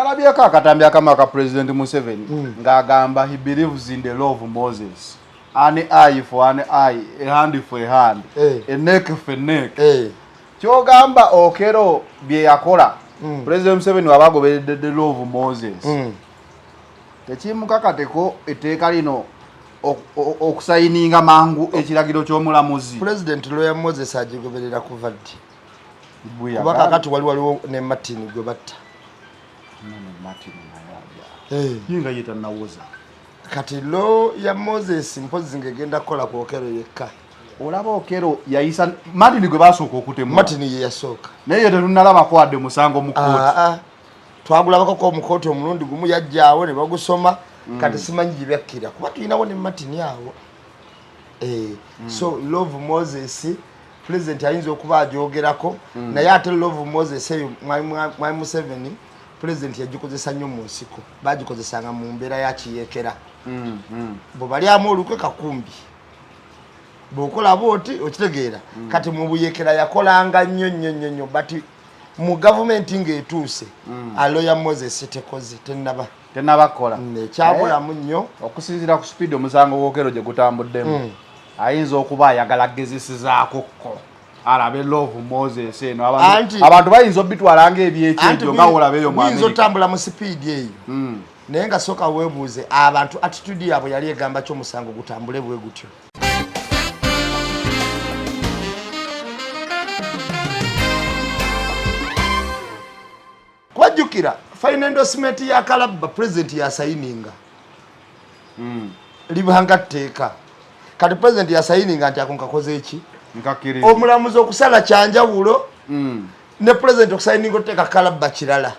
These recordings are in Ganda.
nalabyeko akatambi akama ka President Museveni ng'agamba he believes in the law of Moses. An eye for an eye, a hand for a hand, a neck for a neck. Kyogamba Okero bye yakola President Museveni wabagoberedde the law of Moses. Tekimukakateko etteeka lino okusayininga mangu ekiragiro ky'omulamuzi. President Lawyer Moses agigoberera kuva ddi? Kuba kakati waliwo ne Martin gwe batta. Yinga yeta nawoza. Kati law ya Moses mpozi ngegenda kola ku Okero yekka. Olaba Okero yayisa Martin gwe basooka okutemu. Martin ye yasooka. Naye tetunalaba kwadde musango mu kooti. Twagulabako ko mu kooti omulundi gumu yajjaawo ne bagusoma kati simanyi gyebyakira kuba tulinawo ne Martin awo. So love Moses President ayinza okuba agyogerako naye ate love Moses eyo mwai Museveni President yagikozesa nnyo mu nsiko bagikozesanga mu mbeera ya kiyeekera. Bwe balyamu olukwe kakumbi bw'okola bwoti okitegeera kati mu buyeekera yakolanga nnyo but mu gavumenti ng'etuuse aloya Moses tekoze tennabakola ekyabulamu nnyo okusinziira ku speed omusango gw'Okero gye gutambuddemu ayinza okuba ayagala gezesizaako ko alabe love Moses eno abantu bayinza obitwala ng'ebyekyejo nga wolabeeyo mu America otambula mu speed eyo naye nga sooka weebuuze abantu attitude yaabwe yali egamba ky'omusango gutambule bwe gutyo. Kwajjukira final endorsement ya Kalaba President ya sayininga libanga tteeka kati President ya sayininga nti akonkakoze eki omulamuzi okusala kyanjawulo ne President okusayininga otteeka Kalaba kirala.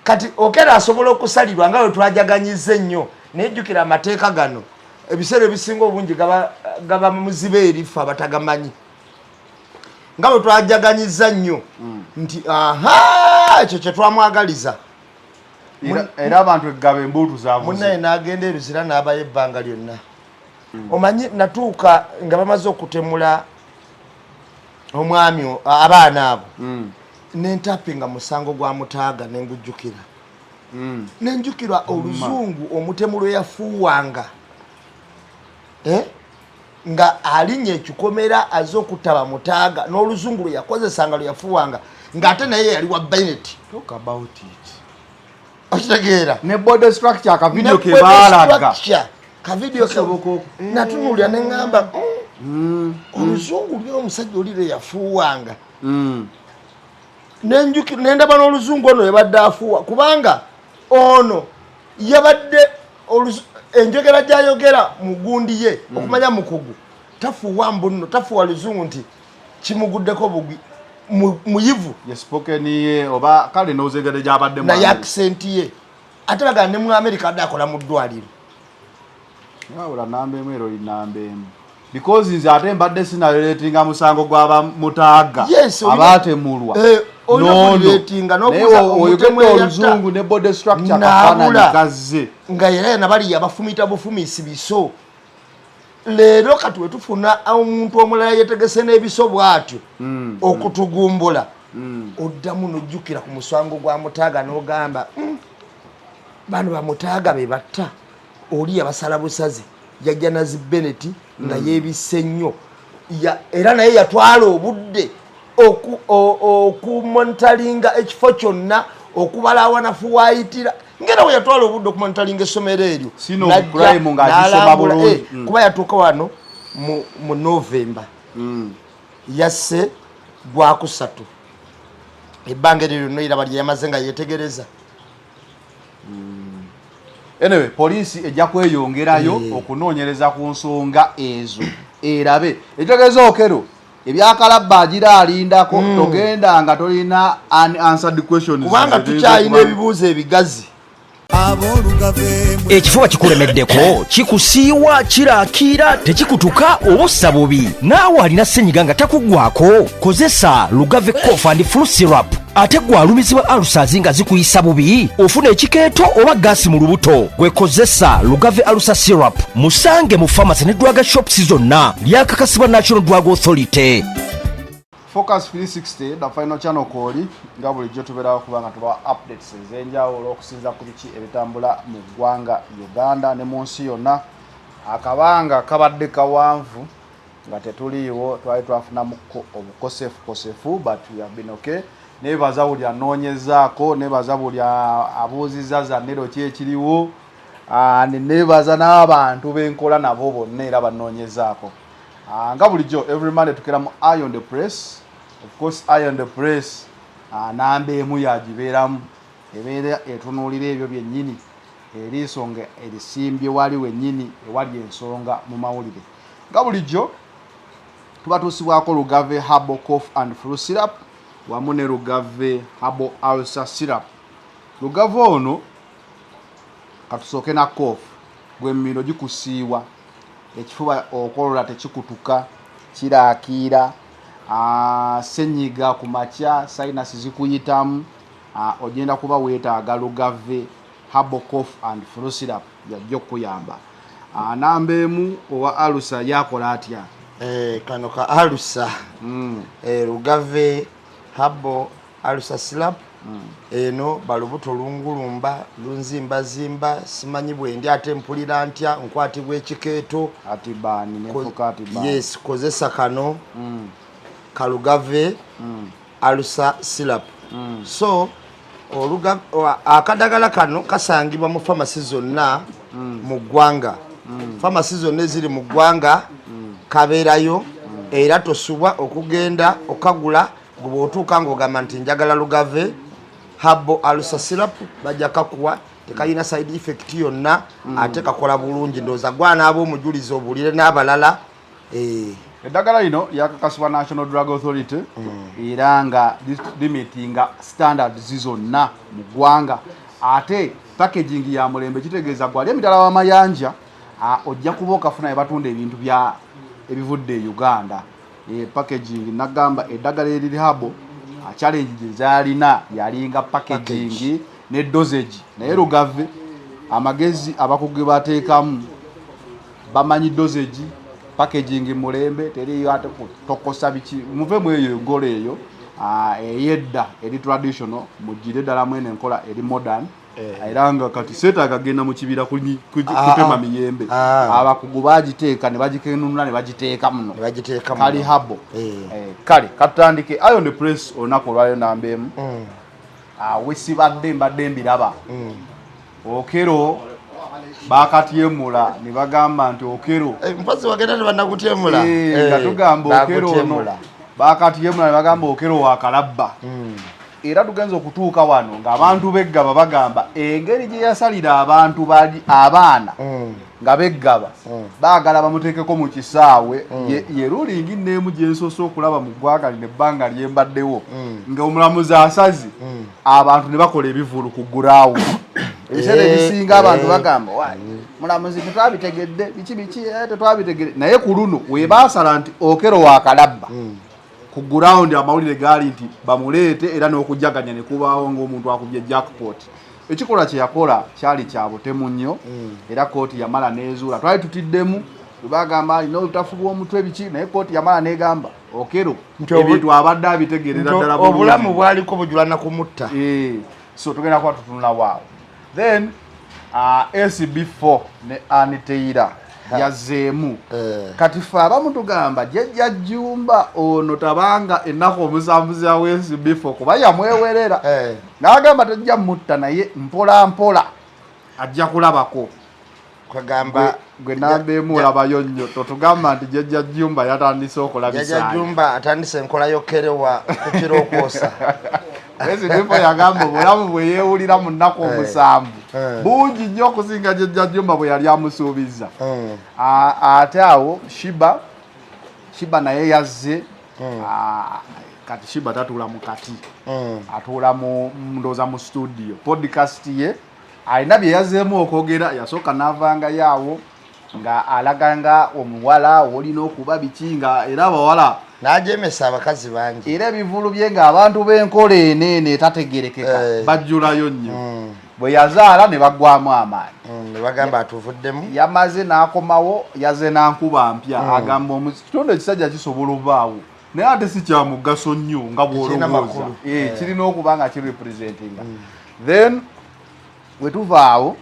Kati Okero asobola okusalirwa nga bwe twajaganyiza ennyo nejjukira amateeka gano ebiseera ebisinga obungi gaba muzibe erifa batagamanyi nga bwe twajaganyiza nnyo nti ekyo kye twamwagaliza era abantu egaba embuutu zaavuze munnaye n'agenda eruzira n'abayo ebbanga lyonna. Omanyi natuuka nga bamaze okutemula omwami abaana abo nentapinga musango gwa Mutaaga nengujjukira nenjukirwa oluzungu omutemu lwe yafuuwanga nga alinnya ekikomera azze okutaba Mutaaga n'oluzungu lwe yakozesanga lwe yafuuwanga ng'ate naye yali wa Bennett. Talk about it. Okitegeera ne body structure ka video ke baalaga ka video ke natunuulira ne ngamba oluzungu lwe omusajja oli lwe yafuuwanga nenjukira nendaba n'oluzungu ono yabadde afuuwa kubanga ono yabadde enjogera gyayogera mu gundi ye okumanya mukugu tafuuwa mbunno tafuuwa luzungu nti kimuguddeko bugwi muyivu spoken ye oba kale n'ozegere gy'abadde naye accent ye ate bagala ne mu America adde akola mu ddwaliro wabula namba emu ero namba emu because nze ate mbadde sinaleetinga musango gw'aba Mutaaga abaatemulwa oluzungu ne body structure kafaananyi gazze nga era nabali yabafumita bufumiisi biso. Leero kati wetufuna omuntu omulala yetegese n'ebiso bw'atyo okutugumbula oddamu n'ojjukira ku musango gwa Mutaaga n'ogamba bano ba Mutaaga be batta oli yabasala busazi yajja na Bennett nga yeebisse nnyo era naye yatwala obudde okumonitalinga ekifo kyonna okubala awanafu waayitira ngera we yatwala obudde okumonitalinga essomero eryo kuba yatuuka wano mu November yasse gwakusatu ebbanga eryo lyonna iraba lye yamaze nga yeetegereza. Anyway, poliisi ejja kweyongerayo okunoonyereza ku nsonga ezo erabe ekitegeeza Okero ebya Kalaba agira alindako togenda nga tolina unanswered questions kubanga tukyalina ebibuuzo ebigazi. Ekifuba kikulemeddeko kikusiiwa kiraakira tekikutuka obussa bubi naawe alina ssenyiga nga takuggwako kozesa Lugave Cough and Flu Syrup ate gwalumizibwa alusazi nga zikuyisa bubi ofuna ekikeeto oba gaasi mu lubuto gwekozesa Lugave Alusa Syrup musange mu pharmacy ne drug shops zonna lyakakasibwa National Drug Authority. Focus 360 the final channel koli nga bulijjo tubeera kubanga tubawa updates ez'enjawulo okusinza ku biki ebitambula mu ggwanga Uganda ne mu nsi yonna. Akabanga kabadde kawanvu nga tetuliiwo twali twafunamu obukosefu but we have been okay. Nebaza buli anoonyezaako, nebaza buli abuuzizza zannero ki ekiriwo, nebaza n'abantu benkola nabo bonna era banoonyezaako. Nga bulijjo every Monday tukera mu Eye on the Press. Of course Eye on the Press namba emu yagibeeramu ebeera etunuulira ebyo byennyini eri ensonga erisimbye wali wennyini ewali ensonga mu mawulire. Nga bulijjo tubatuusibwako Lugave Herbal Cough and Flu Syrup wamu ne Lugave Herbal Ulcer Syrup. Lugave ono katusooke na cough gw'emmino gikusiiwa ekifuba okolola tekikutuka kiraakiira senyiga ku makya sinus zikuyitamu ogenda kuba weetaaga Lugave Herbal Cough and Flu Syrup yajja okuyamba. Namba emu owa alusa yakola atya? Kano ka alusa Lugave Herbal Ulcer Syrup eno balubuto lungulumba lunzimbazimba simanyi bwendi ate mpulira ntya nkwatibwa ekikeeto atibani nefuka atibani. Yes, kozesa kano ka Lugave Ulcer Syrup. So akadagala kano kasangibwa mu pharmacy zonna mu ggwanga. Pharmacy zonna eziri mu ggwanga kabeerayo era tosubwa okugenda okagula gwe otuuka ng'ogamba nti njagala Lugave Herbal Ulcer Syrup bajja kakuwa tekayina side effect yonna ate kakola bulungi ndooza gwana ab'omujulizi obulire n'abalala. Eddagala lino lyakakasibwa National Drug Authority era nga limitinga standards zonna mu ggwanga ate packaging ya mulembe kitegeeza gwali emitala w'amayanja ojja kuba okafuna ebatunda ebintu bya ebivudde e Uganda. Packaging nagamba eddagala eriri habo challenge zalina yalinga packaging ne dosage naye Lugave amagezi abakuge bateekamu bamanyi dosage packaging mulembe teri ate kutokosa biki muve mweyo golo eyo eyedda eri traditional mujire dala mwene enkola eri modern era nga kati seta akagenda mu kibira kutema miyembe abakugu bagiteeka ne bagikenunula ne bagiteeka muno kali habo kale katandike Eye on the Press onako lwayo nambemu wesibadde mbadde mbiraba okero bakatyemula ne bagamba nti okero mpazi wagenda ne banakutyemula nga tugamba okero ono bakatyemula ne bagamba okero wakalabba. Era tugenza okutuuka wano ng'abantu beggaba bagamba engeri gye yasalira abantu bali abaana nga beggaba baagala bamuteekeko mu kisaawe ye rulingi nneemu gye nsoose okulaba mu ggwanga lino ebbanga lyembaddewo nga omulamuzi asazi abantu ne bakola ebivulu ku guraawo. Ebiseera ebisinga abantu bagamba mulamuzi tetwabitegedde biki tetwabitegedde naye ku luno webaasala nti okero wakalabba ku ground amawulire gali nti bamuleete era n'okujjaganya ne kubaawo ng'omuntu akubye jackpot. Ekikola kye yakola kyali kya butemu nnyo era kooti yamala neezuula. Twali tutiddemu bagamba alina obutafu bw'omutwe biki naye kooti yamala neegamba okero ebintu abadde abitegerera ddala obulamu bwaliko bujulana kumutta. So tugenda kuba tutunula waawo. Then SB4 ne Aniteira yazeemu kati fe abamu tugamba jjajja Jjumba ono tabanga ennaku omusanvu za SB4 kuba yamwewerera n'agamba tajja mutta naye mpola mpola ajja kulabako. Kagamba gwe nambeemu olabayo nnyo totugamba nti jjajja Jjumba yatandise okola bisaanyi. Jjajja Jjumba atandise enkola yokerewa ku kirokoosa. SB4 yagamba obulamu bwe yeewulira mu nnaku omusanvu bungi nnyo okusinga jjajja Jjumba bwe yali amusuubiza. Ate awo Shiba naye yazze kati Shiba tatuula mu kati atuula mu ndooza mu studio podcast ye alina bye yazzeemu okwogera yasooka n'avangayo awo nga alaganga omuwala olina okuba biki nga era abawala n'ajemesa abakazi bangi era ebivulu bye ng'abantu b'enkola enene tategerekeka bajjulayo nnyo. Bwe yazaala ne baggwamu amaanyi ne bagamba atuvuddemu yamaze n'akomawo yazze n'ankuba mpya agamba kitonde ekisajja kisobola obaawo naye ate si kya mugaso nnyo nga bw'olowooza kirina okuba nga kirepresentinga then we tuva awo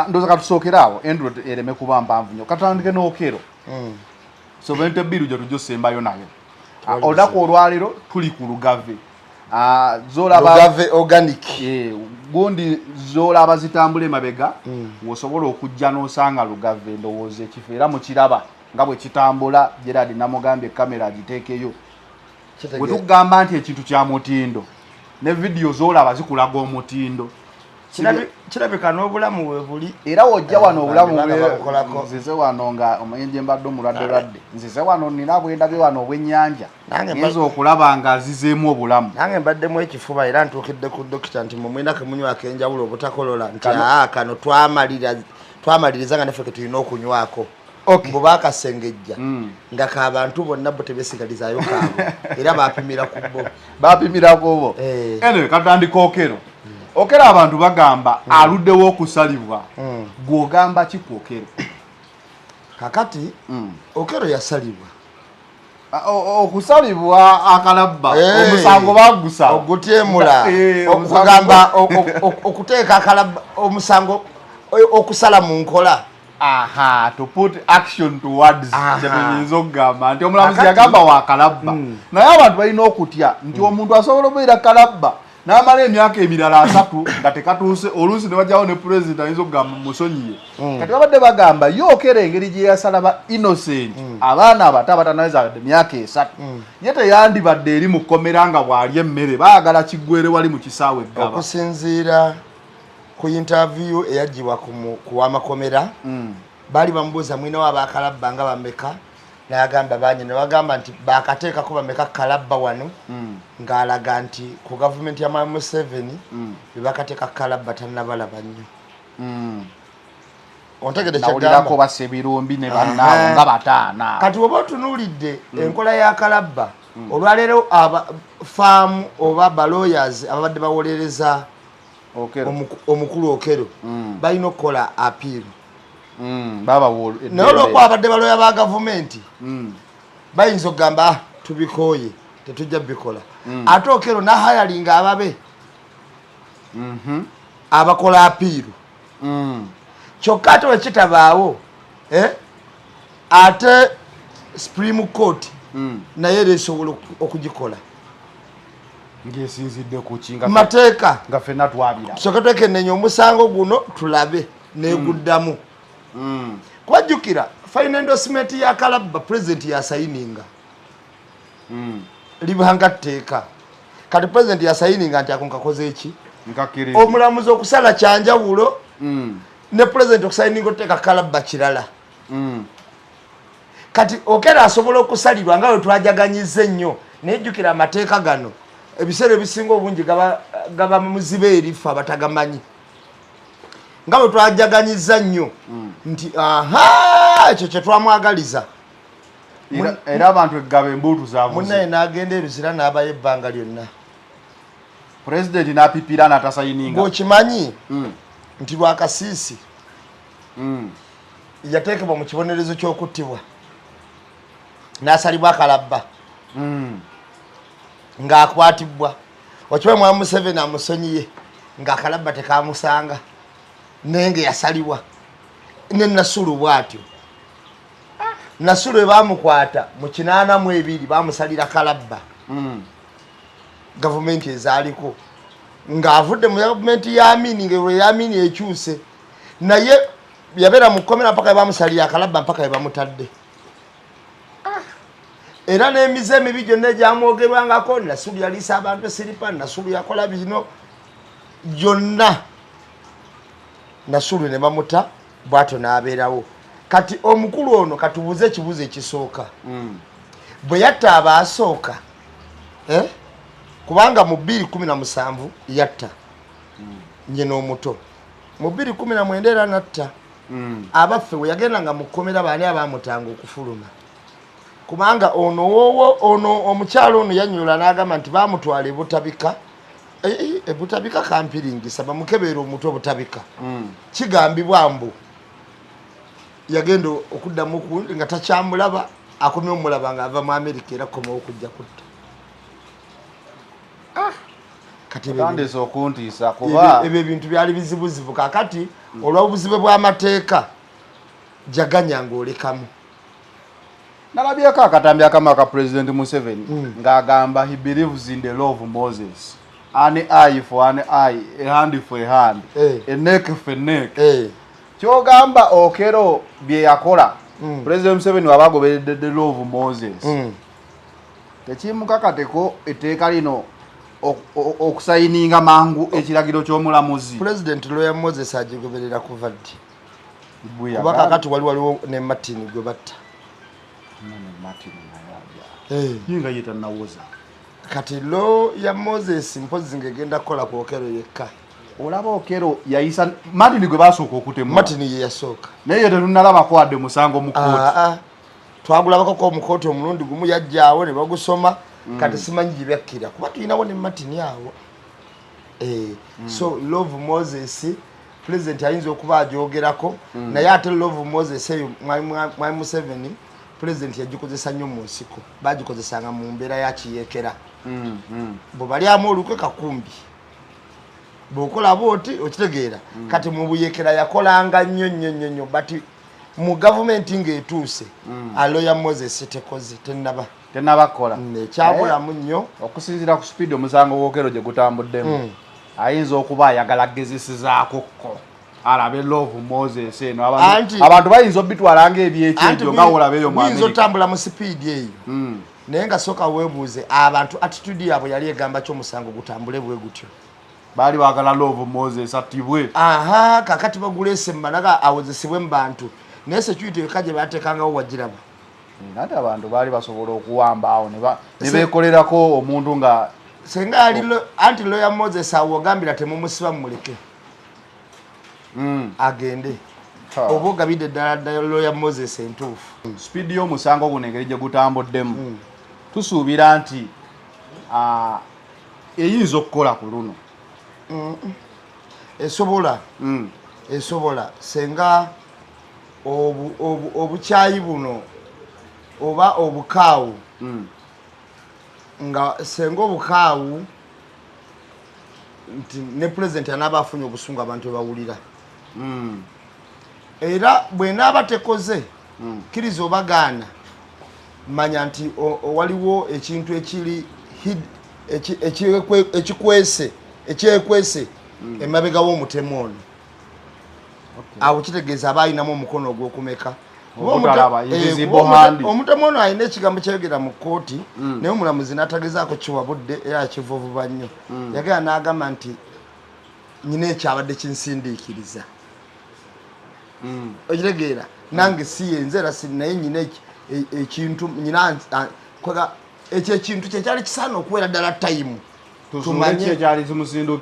ndowooza katusookera awo endro ereme kuba mpanvu nnyo katandike n'okero sovereignty bill gye tujjosembayo nayo olunaku olwaleero tuli ku Lugave Lugave organic gundi zolaba zitambula emabega wosobola okujja n'osanga Lugave ndowooza ekifo era mukiraba nga bwe kitambula Gerard namugambye kamera agiteekeyo bwe tugamba nti ekintu kya mutindo ne video zolaba zikulaga omutindo kirabika n'obulamu we buli era wojja wano obulamu nzize wano nga omuyenje mbadde omulwadde nzize wano nina bwendabye wano obwennyanja ngenza okulaba nga azizeemu obulamu nange mbaddemu ekifuba era ntuukidde ku dokita nti mumwina kemunywako enjawulo obutakolola nti kano twamaliriza nga naffe ke tulina okunywako mbu baakasengejja nga k'abantu bonna bo tebeesigalizaayo kaabo era baapimirako bo ene katandika okero okero abantu bagamba aluddewo okusalibwa gw'ogamba ki ku okero kakati okero yasalibwa okusalibwa akalabba omusango bagusa ogutyemula okugamba okuteeka akalabba omusango okusala mu nkola to put action towards kyetuyinza okugamba nti omulamuzi yagamba waakalabba naye abantu balina okutya nti omuntu asobola okubeera kalabba n'amala emyaka emirala 3 nga tekatuuse oluusi ne bajjawo ne pulezidenti ayinza okugamba musonyiye kati babadde bagamba yookera engeri gye yasala ba innocent abaana abato abatanaweza emyaka 3 ye teyandibadde eri mu kkomera nga bw'alya emmere baagala kiggwere wali mu kisaawe eggaba okusinziira ku interview eyagibwa ku wamakomera baali bamubuuza mwina wa bakalabba nga bameka n'agamba banyi ne bagamba nti baakateekako bameka kalabba wano ng'alaga nti ku gavumenti ya Mwami Museveni be bakateeka kalabba tannabalaba nnyo ontegedde kyagamba basse ebirumbi ne bannaabo nga bataana kati oba otunuulidde enkola ya kalabba olwaleero faamu oba balawyers ababadde bawolereza omukulu okero balina okukola appeal naye olwokuba abadde baloya ba gavumenti bayinza okugamba tubikooye tetujja bikola ate okero nahayalinga ababe abakola apiiru kyokka ate wekitabaawo ate Supreme Court naye era esobola okugikola ng'esinzidde ku kinga mateeka nga ffenna twabira tusooke twekenneenya omusango guno tulabe neeguddamu kubajjukira final endorsement ya kalabba president yasayininga libanga tteeka kati president yasayininga nti akonkakoze eki omulamuzi okusala kyanjawulo ne president okusayininga oteeka kalabba kirala kati okera asobola okusalirwa nga bwe twajaganyiza ennyo nejjukira amateeka gano ebiseera ebisinga obungi gaba muzibe erifa batagamanyi nga bwe twajaganyiza nnyo nti ekyo kye twamwagaliza era abantu egaba embuutu zaavuze munnaye n'agenda eruzira n'abayo ebbanga lyonna pulezidenti n'apipira n'atasayininga ng'okimanyi nti Lwakasiisi yateekebwa mu kibonerezo ky'okuttibwa n'asalibwa akalabba ng'akwatibwa okimanyi Mwami Museveni amusonyiye ng'akalabba tekamusanga nenge yasalibwa ne Nasulu bwatyo Nasulu bamukwata mu 82 bamusalira kalabba gavumenti ezaaliko ng'avudde mu gavumenti ya Amini ng'ewe ya Amini ekyuse naye yabeera mu kkomera mpaka bamusalira akalabba mpaka bamutadde era n'emize emibi gyonna egyamwogerwangako Nasulu yaliisa abantu esiripa Nasulu yakola bino gyonna Nasulu ne bamuta bwatyo n'abeerawo kati omukulu ono katubuze ekibuzo ekisooka bwe yatta abaasooka kubanga mu 2017 yatta nyina omuto mu 2019 era natta abaffe we yagendanga mu kkomera baani abaamutanga okufuluma kubanga ono omukyalo ono yanyula n'agamba nti baamutwala ebutabika ebutabika kampiringisa bamukebeera omuto obutabika kigambibwa mbu yagenda okuddamu okundi nga takyamulaba akomye omulaba nga ava mu America era komawo okujja kutta kati tandise okuntiisa kuba ebyo ebintu byali bizibuzibu kakati olw'obuzibe bw'amateeka jaganya ng'olekamu nalabyeko akatambi akamu aka President Museveni ng'agamba he believes in the law of Moses, an eye for an eye, a hand for a hand, a neck for a neck. Kyogamba okero bye yakola President Museveni wabagoberedde the law of Moses tekimukakateko etteeka lino okusayininga mangu ekiragiro ky'omulamuzi. President Lawyer Moses agigoberera kuva ddi kuba kakati waliwo ne Martin gwe batta yinga yetannawoza kati Lawyer Moses mpozi ngegenda kukola ku Okero yekka. Olaba Okero yayisa Martin gwe basooka okutema. Martin ye yasooka naye tetunnalaba kwadde musango mu kooti. Twagulabako ko mu kooti omulundi gumu yajjaawo ne bagusoma kati simanyi gyebyakira kuba tulinawo ne Martin awo. So Love Moses President ayinza okuba agyogerako naye ate Love Moses eyo Mwai Museveni President yagikozesa nnyo mu nsiko bagikozesanga mu mbeera ya kiyeekera bwe balyamu olukwe kakumbi bw'okola booti okitegeera kati mu buyeekera yakolanga nnyo but mu gavumenti ng'etuuse Lawyer Moses tekoze tennabakola ekyabulamu nnyo okusinziira ku speed omusango gw'Okero gye gutambuddemu ayinza okuba ayagala gezesizaako alabe Love Moses eno abantu bayinza obitwala ng'ebyekyejo nga wolabeeyo mu America otambula mu speed eyo naye nga soka weebuuze abantu attitude yaabwe yali egamba ky'omusango gutambule bwe gutyo baali baagala Love Moses attibwe kakati baguleese mmanaga awozesebwe mu bantu naye security eka gye baateekangawo wagiraba nati abantu baali basobola okuwamba awo ne beekolerako omuntu nga senga anti Lawyer Moses awo ogambira temumusiba mumuleke agende oba ogabidde ddala Lawyer Moses entuufu speed y'omusango guno engeri gye gutambuddemu tusuubira nti eyinza okukola ku luno esobola senga obukyayi buno oba obukaawu nga senga obukaawu nti ne President anaaba afunye obusungu abantu bawulira era bwenaaba tekoze kkiriza obagaana manya nti waliwo ekintu ekiri ekyekwese emabega w'omutemu ono awo kitegeeza aba ayinamu omukono ogw'okumeka omutemu ono alina ekigambo kyayogera mu kkooti naye omulamuzi n'atagezaako kiwabudde era akivuvuba nnyo yagera n'agamba nti nyina ekyabadde kinsindiikiriza okitegeera nange si yenze era naye nyina ekintu nyina ekyo ekintu kyekyali kisaana okubeera ddala tayimu tumanye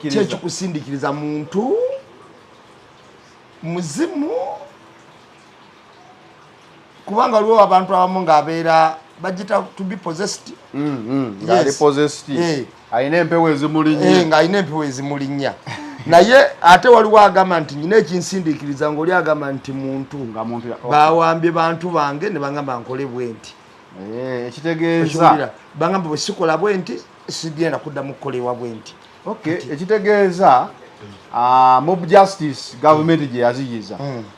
kyekikusindiikiriza muntu muzimu kubanga waliwo abantu abamu ng'abeera bagita to be possessed ayina empewo ezimulinnya ng'alina empewo ezimulinnya naye ate waliwo agamba nti nyina ekinsindiikiriza ng'oli agamba nti muntu bawambye bantu bange ne bagamba nkole bwe nti ekitegeeza bagamba bwe sikola bwe nti sigenda kuddamu kukolebwa bwe nti ekitegeeza mob justice gavumenti gye yaziyiza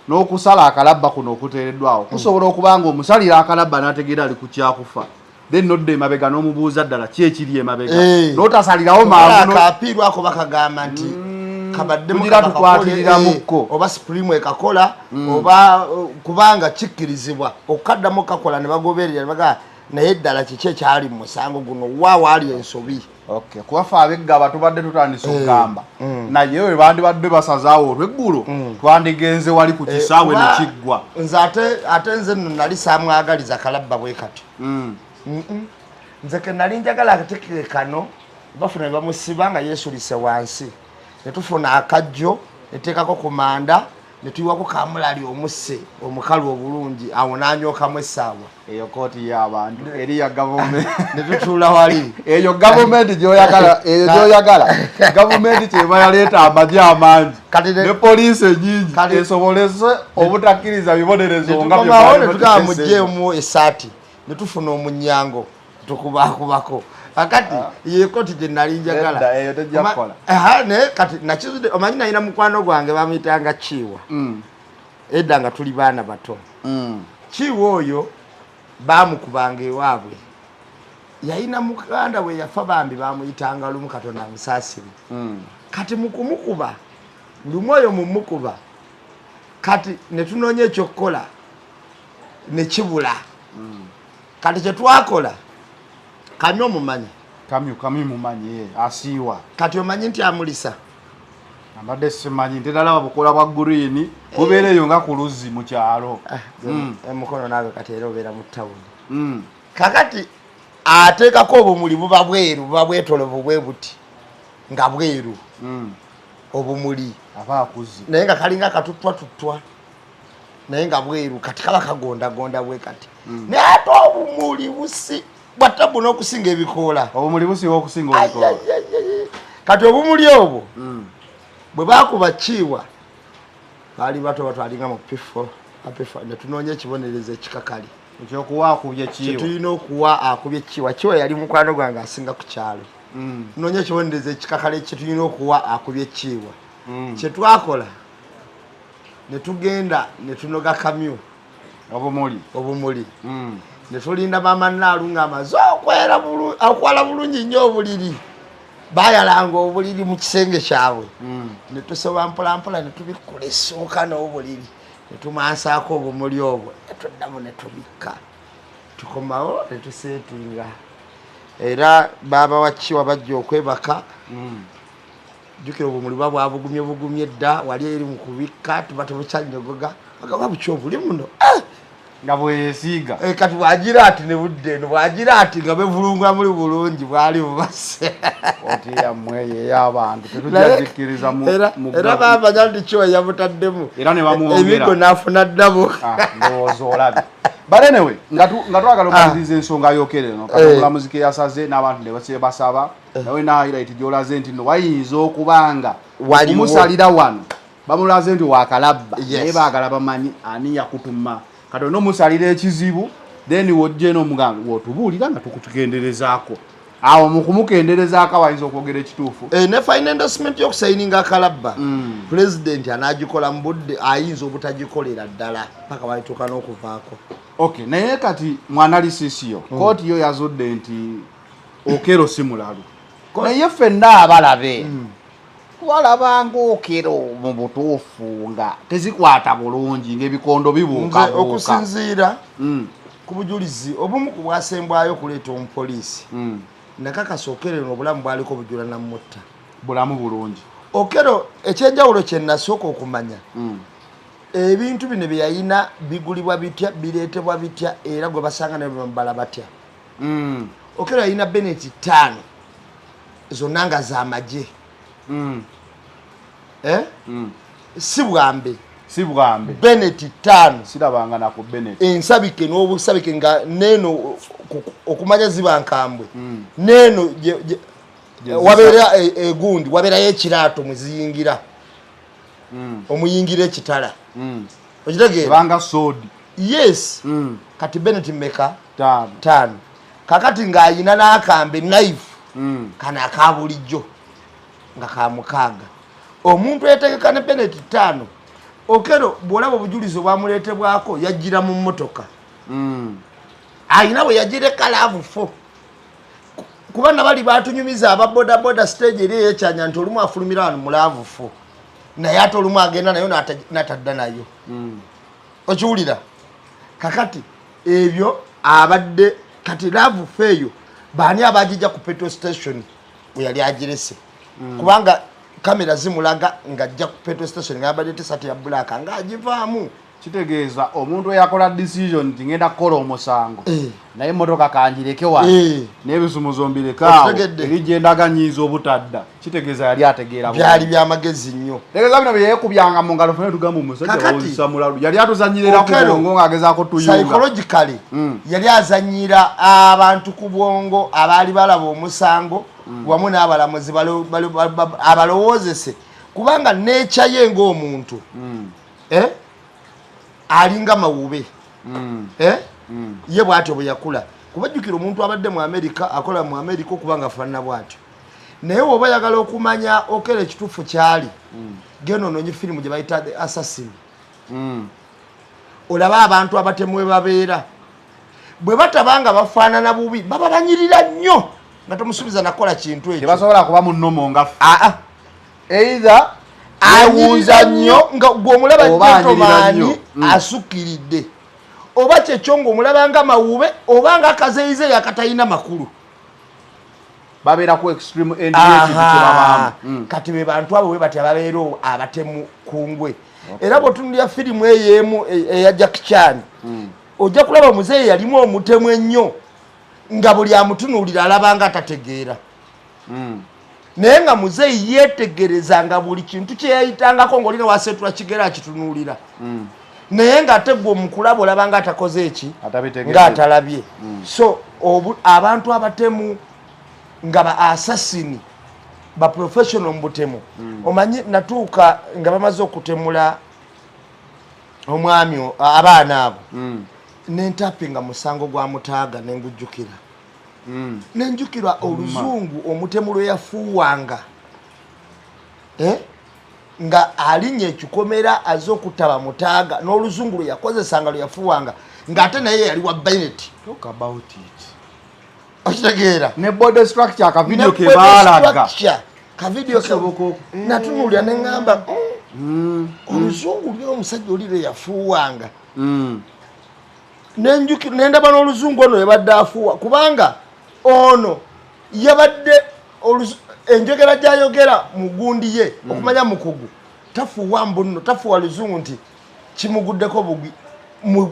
n'okusala akalabba kuno okuteereddwawo kusobola okuba nga omusalira akalabba n'ategeera ali ku kyakufa then nodda emabega n'omubuuza ddala ki ekiri emabega n'otasalirawo manvuakapiirwako bakagamba nti tugira tukwatiriramuko oba supreme ekakola oba kubanga kikkirizibwa okukaddamu kakola ne bagoberera baga naye ddala kiki ekyali mu musango guno waawaali ensobi kubafe abeggaba tubadde tutandisa okugamba naye we bandibadde basazaawo olweggulo twandigenze wali ku kisaawe ne kiggwa nze ate nze nno nali saamwagaliza kalabba bwe katyo nze ke nali njagala akatekeke kano bafuna ne bamusiba nga yeesulise wansi ne tufuna akajjo ne teekako ku manda ne tuyiwako kamulali omusse omukalu obulungi awo n'anyookamu essaawa eyo kooti y'abantu eri ya gavumenti ne tutuula wali eyo gavumenti gy'oyagala gavumenti kyeba yaleeta amagye amangi ne poliisi enyingi esobolese obutakkiriza bibonerezo nga byetukomawo ne tugamba muggyeemu essaati ne tufuna omunyango tukubakubako akati yekoti gye nali njagala eyo tejja kukola ne kati nakizude omanyi nalina mukwano gwange bamuyitanga Kiiwa edda nga tuli baana bato Kiiwa oyo bamukubanga ewaabwe yalina muganda we yafa bambi bamuyitanga lumu Katonda amusaasire kati mukumukuba lumu oyo mumukuba kati ne tunoonya ekyokukola ne kibula kati kye twakola Kamyu omumanyi Kamyu mumanyi asiiwa kati omanyi nti amulisa ambadde simanyi ntedalaba bukola bwa green bubeereyo nga ku luzzi mu kyalo emukono naawe kati era obeera mu tawuni kakati ateekako obumuli buba bweru buba bwetolovu bwe buti nga bweru obumuli aba akuzi naye nga kalinga katutwatutwa naye nga bweru kati kaba kagondagonda bwe kati naye ate obumuli busi bwatabu n'okusinga ebikoola obumuli busiba okusinga ebikoola kati obumuli obwo bwe bakuba Kiiwa baali bato batwalinga mu P4 ne tunoonya ekibonerezo ekikakali ekyokuwa akubye Kiiwa tulina okuwa akubye Kiiwa Kiiwa yali mukwano gwange asinga ku kyalo tunoonya ekibonerezo ekikakali kye tulina okuwa akubye Kiiwa kye twakola ne tugenda ne tunoga Kamyu obumuli ne tulinda maama Naalu ng'amaze okwala bulungi nnyo obuliri bayalanga obuliri mu kisenge kyabwe ne tusoba mpolampola ne tubikula essuuka n'obuliri ne tumansaako obumuli obwo ne tuddamu ne tubikka tukomawo ne tuseetinga era baaba wa Kiiwa bajja okwebaka jjukira obumuli buba bwabugumye dda wali eri mu kubikka tuba tebukyannyogoga bagaba buki obuli muno nga bwesiiga kati bwagira ati ne budde eno bwagira ati nga bevulunga muli bulungi bwali bubase oti yammwe y'abantu tetujjazikkiriza era bamanya nti Kiiwa yabutaddemu era ne bamwongera ebigo n'afuna ddabo ndowooza olabe balenewe nga twagala okumaliriza ensonga y'okereno katongula muzika eyasaze n'abantu ne basebe basaba nawe nahighlight gy'olaze nti no wayinza okubanga kumusalira wano bamulaze nti wakalabba naye baagala bamanyi ani yakutuma kati onomusalira ekizibu then wojje n'omuganga wotubuulira nga tukutugenderezaako awo mu kumukenderezaako wayinza okwogera ekituufu ne final endorsement y'okusayininga akalabba president anaagikola mu budde ayinza obutagikolera ddala paka walituuka n'okuvaako okay naye kati mu analysis yo kooti yo yazudde nti Okero si mulalu naye ffenna abalabe walabanga Okero mu butuufu nga tezikwata bulungi ng'ebikondo bibuukabuuka okusinziira ku bujulizi obumu ku bwasembwayo okuleeta omupoliisi nakakasa Okero n'obulamu bwaliko bujula na mutta bulamu bulungi Okero ekyenjawulo kye nasooka okumanya ebintu bino bye yalina bigulibwa bitya bireetebwa bitya era gwe basanga ne bambala batya Okero yalina Bennett 5 zonna nga z'amagye si bwambe Bennett 5 sirabanga naku Bennett ensabike n'obusabike nga neeno okumanya ziba nkambwe neeno wabeera egundi wabeerayo ekiraato mwe ziyingira omuyingira ekitala okitegeera banga sodi yes kati Bennett meka 5 kakati ng'ayina n'akambe knife kana akabulijjo nga kamukaaga omuntu eyategeka ne Bennett 5 Okero bw'olaba obujulizi obwamuleetebwako yajjira mu mmotoka ayina bwe yagireka laavu 4 kuba nabali batunyumiza ababodaboda stage eri eyekyanya nti olumu afulumira wano mu laavu 4 naye ate olumu agenda nayo natadda nayo okiwulira kakati ebyo abadde kati laavu 4 eyo baani abagijja ku petrol station we yali agirese kubanga kamera zimulaga ng'ajja ku petrol station ng'abadde t-shirt ya black ng'agivaamu kitegeeza omuntu eyakola decision nti ngenda kukola omusango naye emmotoka kanjireke wano n'ebisumuzo mbirekawo ebijendaganyiiza obutadda kitegeeza yali ategeera byali byamagezi nnyo tegeeza bino bye yeekubyanga mu ngalo fene tugamba omusajja bawuzisa mulalu yali atuzanyirira ku bwongo ng'agezaako tuyunga psychologically yali azanyira abantu ku bwongo abaali balaba omusango wamu n'abalamuzi abalowoozese kubanga neekyaye ng'omuntu alinga mawube ye bwatyo bwe yakula kubajjukira omuntu abadde mu America akola mu America okuba nga afaanana bwatyo naye oba yagala okumanya okera ekituufu kyali genda onoonye firimu gye bayita The Assassin olaba abantu abatemwe babeera bwe batabanga bafaanana bubi baba banyirira nnyo nga tomusubiza nakola kintu ekyo tebasobola kuba mu nnomo nga either anyiriza nnyo nga gw'omulaba gentleman asukkiridde oba kyekyo ng'omulaba nga mawube oba nga akazeyize yakatalina makulu babeera ku extreme end kati be bantu abo bwe batya babeera abatemu kungwe era bw'otunuulira firimu eyo eya Jackie Chan ojja kulaba muzeeyi yalimu omutemu ennyo nga buli amutunuulira alaba nga atategeera naye nga muzeeyi yeetegereza nga buli kintu kye yayitangako ng'olina waseetula kigera akitunuulira naye ng'ate gwe omukulaba olaba nga atakoze eki ng'atalabye so abantu abatemu nga ba assassini ba professional mu butemu omanyi natuuka nga bamaze okutemula omwami abaana abo nentapinga musango gwa Mutaaga nengujjukira nenjukirwa oluzungu omutemu lwe yafuuwanga nga alinnya ekikomera aze okutaba Mutaaga n'oluzungu lwe yakozesanga lwe yafuuwanga ng'ate naye yali wa Bennett. Talk about it. Okitegeera ne body structure akavideo ke baalaga kavideo kaboko natunuulya ne ngamba oluzungu lwe omusajja oli lwe yafuuwanga nenjukira nendaba n'oluzungu ono yabadde afuuwa kubanga ono yabadde enjogera gyayogera mu gundi ye okumanya mukugu tafuuwa mbunno tafuuwa luzungu nti kimuguddeko bugwi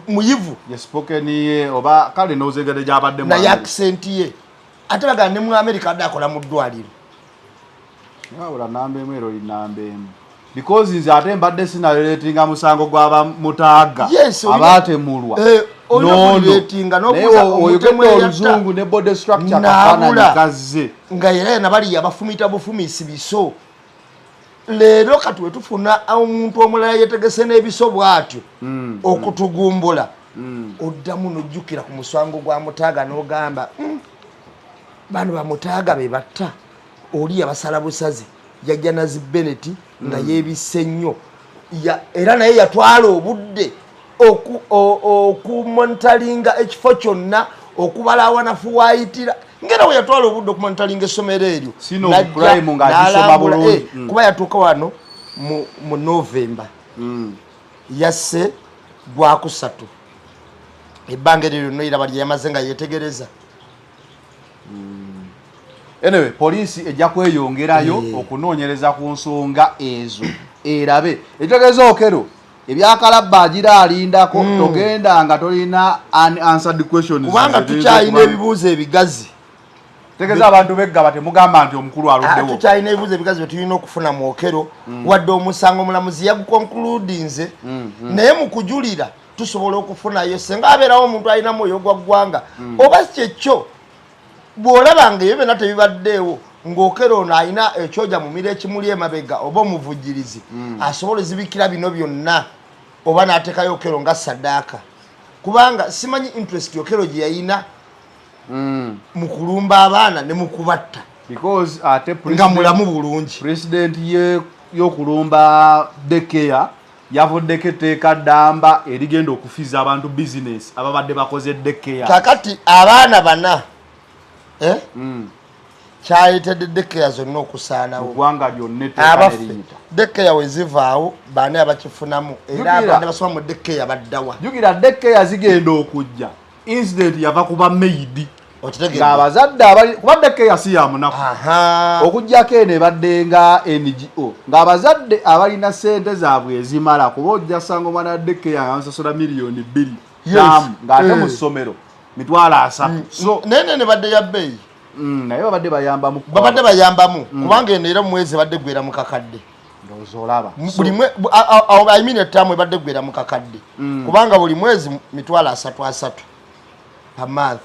muyivu spoken ye oba kale n'ozegede gyabadde mu naye accent ye ate bagala ne mu America adde akola mu ddwaliro wabula namba emu ero namba emu because nze ate mbadde sinaleetinga musango gw'aba Mutaaga abaatemulwa oluzungu ne body structure kafaananyi kazze nga era nabali yabafumita bufumiisi biso leero kati wetufuna omuntu omulala yetegese n'ebiso bw'atyo okutugumbula oddamu n'ojjukira ku musango gwa Mutaaga n'ogamba bano ba Mutaaga be batta oli yabasala busazi yajja na zi Bennett nga yeebisse nnyo era naye yatwala obudde okumonitalinga ekifo kyonna okubala awanafu waayitira ngera we yatwala obudde okumonitalinga essomero eryo kuba yatuuka wano mu Novemba yasse gwakusatu ebbanga eryo lyonna iraba lye yamaze nga yeetegereza anyway poliisi ejja kweyongerayo okunoonyereza ku nsonga ezo erabe ekitegeeza okero ebyakalabba agira alindako togenda nga tolina unanswered questions kubanga tukyalina ebibuuzo ebigazi tegeeza abantu beggaba temugamba nti omukulu aluddewo tukyalina ebibuuzo ebigazi bye tulina okufuna mu okero wadde omusango omulamuzi yagukonkludinze naye mu kujulira tusobola okufunayo senga abeerawo omuntu alina mwoyo gwa ggwanga oba kyekyo bw'olabanga ebyo byonna tebibaddeewo ng'okero ono alina ekyoja mu mira ekimuli emabega oba omuvujjirizi asobola ezibikira bino byonna oba n'ateekayo okero nga saddaaka kubanga simanyi interest okero gye yayina mu kulumba abaana ne mu kubatta because ate nga mulamu bulungi president y'okulumba daycare yavuddeko etteeka ddamba erigenda okufiza abantu business ababadde bakoze daycare kakati abaana bana kyayitedde daycare zonna okusaanawo eggwanga lyonna etteeka neriyita daycare we zivaawo baani abakifunamu era abadde basoma mu daycare baddawa jjukira daycare zigenda okujja incident yava kuba maidi ng'abazadde kuba daycare si ya munaku okugjako eno ebadde nga NGO ng'abazadde abalina ssente zaabwe ezimala kuba ojja sanga omwana wa daycare amusasula miliyoni 2 ng'ate mu ssomero mitwalo 3 so nene ne badde ya bbeeyi naye babadde bayambamu kubanga eno era mumwezi badde gwera mu kakadde ndowooza I mean ettaamu ebadde gwera mu kakadde kubanga buli mwezi mitwalo 3 per month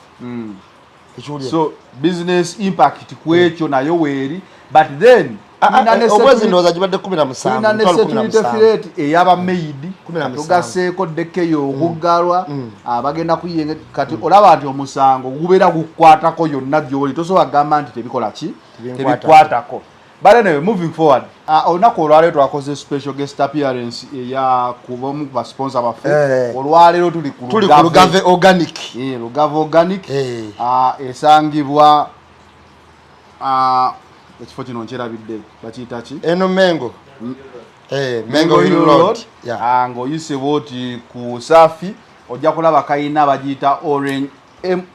so business impact kwekyo nayo weeri but then obwezi ndoza jibadde 17 tulina ne security affiliate eyaba maid tugaseeko dekeyo okuggalwa bagenda kuyenga kati olaba nti omusango gubeera gukwatako yonna gyoli tosobola gamba nti tebikola ki tebikwatako. But anyway, moving forward, olunaku olwaleero twakoze special guest appearance eya kubomu ku basponsor baffe. Olwaleero tuli ku Lugave Organic. Lugave Organic. Esangibwa ekifo kino nkyerabidde bakiyita ki? Eno Mengo. Mengo Hill Road. Ng'oyise bwoti ku Safi ojja kulaba kayina bagiyita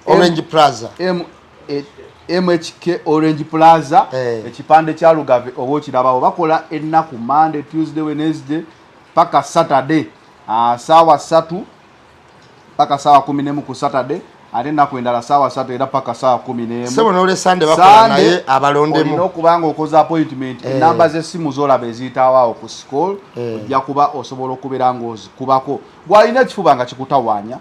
Orange Plaza. MHK Orange Plaza ekipande kya Lugave oba okirabawo bakola ennaku Monday, Tuesday, Wednesday paka Saturday saawa 3 paka saawa 11 ku Saturday ate ennaku endala saawa 3 era paka saawa 11. Sebo nole Sunday bakola naye abalondemu olina okubanga okoze appointment enamba z'essimu z'olaba eziyitaawo ku school ojja kuba osobola okubeera ng'ozikubako gwalina ekifuba nga kikutawaanya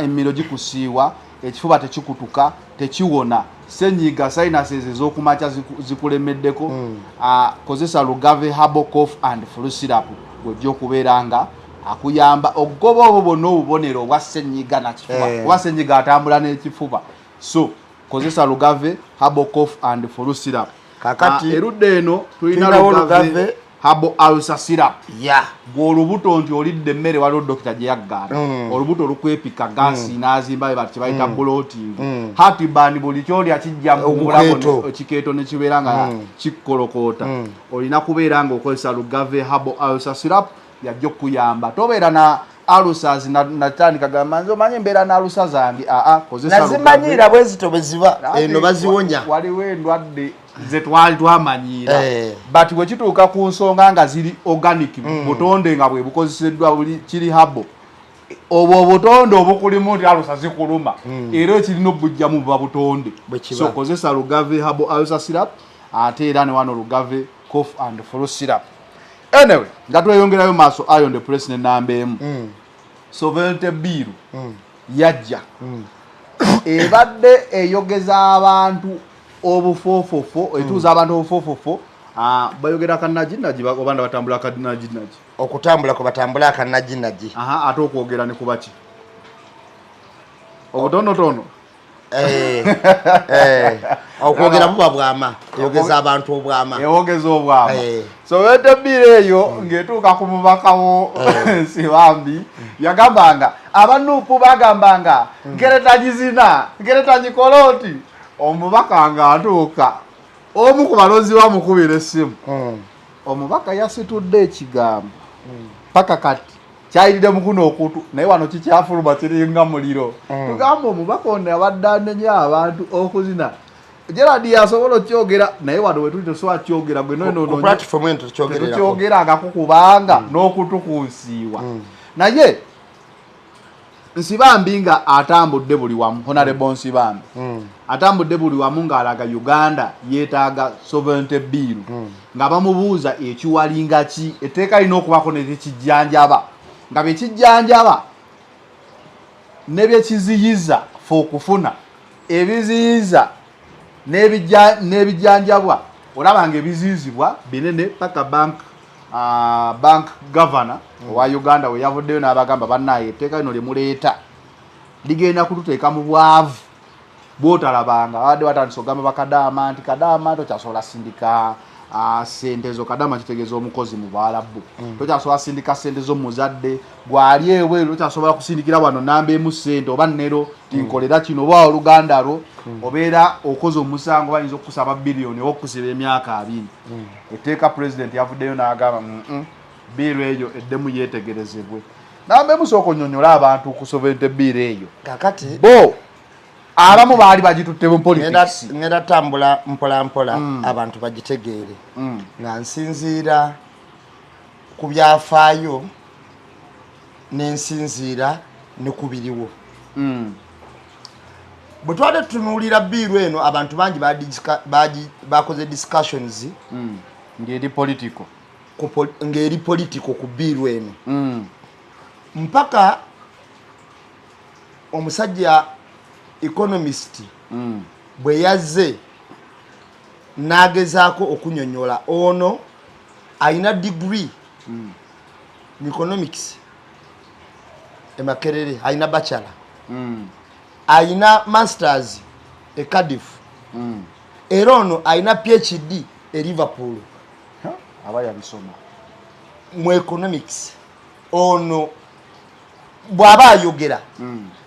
emmiro gikusiiwa ekifuba tekikutuka tekiwona senyiga sinuses ez'okumakya zikulemeddeko kozesa Lugave Herbal Cough and Flu Syrup gw'ojja okubeera nga akuyamba okugoba obwo bwonna obubonero obwa senyiga nakifuba kuba senyiga atambula n'ekifuba so kozesa Lugave Herbal Cough and Flu Syrup. Kakati erudde eno tulina Lugave Herbal Ulcer Syrup gw'olubuto nti olidde emmere waliwo dokita gye yaggaana olubuto olukwepika gansi n'azimba bati kyebayita bloating heartburn buli kyolya kijja mubulago ekikeeto ne kibeera nga kikkolokoota olina kubeera ng'okozesa Lugave Herbal Ulcer Syrup yajja okuyamba tobeera na ulcers natandika gamba nze omanyi embeera na ulcers zange kozesa nazimanyira bwezito bweziba eno baziwonya waliwo endwadde ze twali twamanyiira but bwe kituuka ku nsonga nga ziri organic butonde nga bwe bukozeseddwa buli kiri habo obwo obutonde obukulimu nti alusa zikuluma era ekirina obujjamu buba butonde so kozesa Lugave Herbal Ulcer Syrup ate era ne wano Lugave Cough and Flu Syrup. Anyway nga tweyongerayo maaso ayo the press ne namba emu Sovereignty Bill yajja ebadde eyogeza abantu obufofofo etuuza abantu obufofofo bayogera kannaginaji obanda batambula kannaginaji okutambula ko batambula kannaginaji ate okwogera ne kubaki obutonotono okwogera buba bwama eyogeza abantu obwama eyogeza obwama so wete bire eyo ng'etuuka ku mubakawo Sibambi yagambanga abanupu bagambanga nkeretagizina nkeretagikolooti omubaka nga atuuka omu ku balozi bamukubira essimu omubaka yasitudde ekigambo paka kati kyayiride mukuno okutu naye wano kikyafuluma kiringa muliro tugamba omubaka ono yabadde anenya abantu okuzina Gerard yasobola okyogera naye wano we tuli tosobola kyogera gwe nokyogera kubanga n'okutukunsiiwa naye Nsibambi nga atambudde buli wamu Honorable Nsibambi atambudde buli wamu ng'alaga Uganda yeetaaga Sovereignty Bill nga bamubuuza ekiwalinga ki etteeka lina okubako ne tekijjanjaba nga bekijjanjaba ne byekiziyiza fe okufuna ebiziyiza n'ebijjanjabwa olaba nga ebiziyizibwa binene paka bank governor wa Uganda we yavuddeyo n'abagamba bannaye etteeka lino lyemuleeta ligenda kututeeka mu bwavu bw'otalabanga wadde watandisa ogamba bakadaama nti kadaama tokyasobola sindika sente zo kadaama kitegeeza omukozi mu Bwarabu tokyasobola sindika sente zo muzadde gwali ewe tokyasobola kusindikira wano namba emu sente oba nnero tinkolera kino oba oluganda lwo obeera okoze omusango bayinza okusaba biliyoni oba okusiba emyaka 20 etteeka president yavuddeyo n'agamba biiru eyo eddemu yeetegerezebwe namba emu sooka onnyonnyola abantu ku Sovereignty Bill eyo kakati bo abamu baali bagitutte mu politics ngenda tambula mpola mpola abantu bagitegeere nga nsinziira ku byafaayo n'ensinziira ne kubiriwo bwe twali tutunuulira biiru eno abantu bangi bakoze discussions ng'eri political ku biiru eno mpaka omusajja economist bwe yazze nagezaako okunyonyola ono alina degree mu economics e Makerere, alina bachelor alina masters e Cardiff era ono alina PhD e Liverpool aba yabisoma mu economics. Ono bw'aba ayogera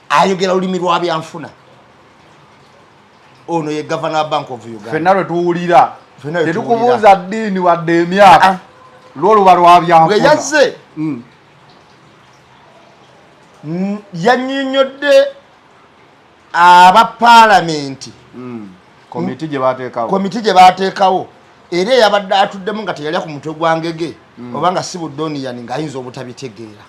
ayogera olulimi lwa byanfuna. Ono ye Governor Bank of Uganda. Fenna lwe tuwulira tetukubuuza ddiini wadde emyaka lwoluba lwa byanfuna. Bwe yazze yannyonnyodde aba paalamenti komiti gye bateekawo era eyabadde atuddemu nga teyalya ku mutwe gwa ngege oba nga si budoniyani ng'ayinza obutabitegeera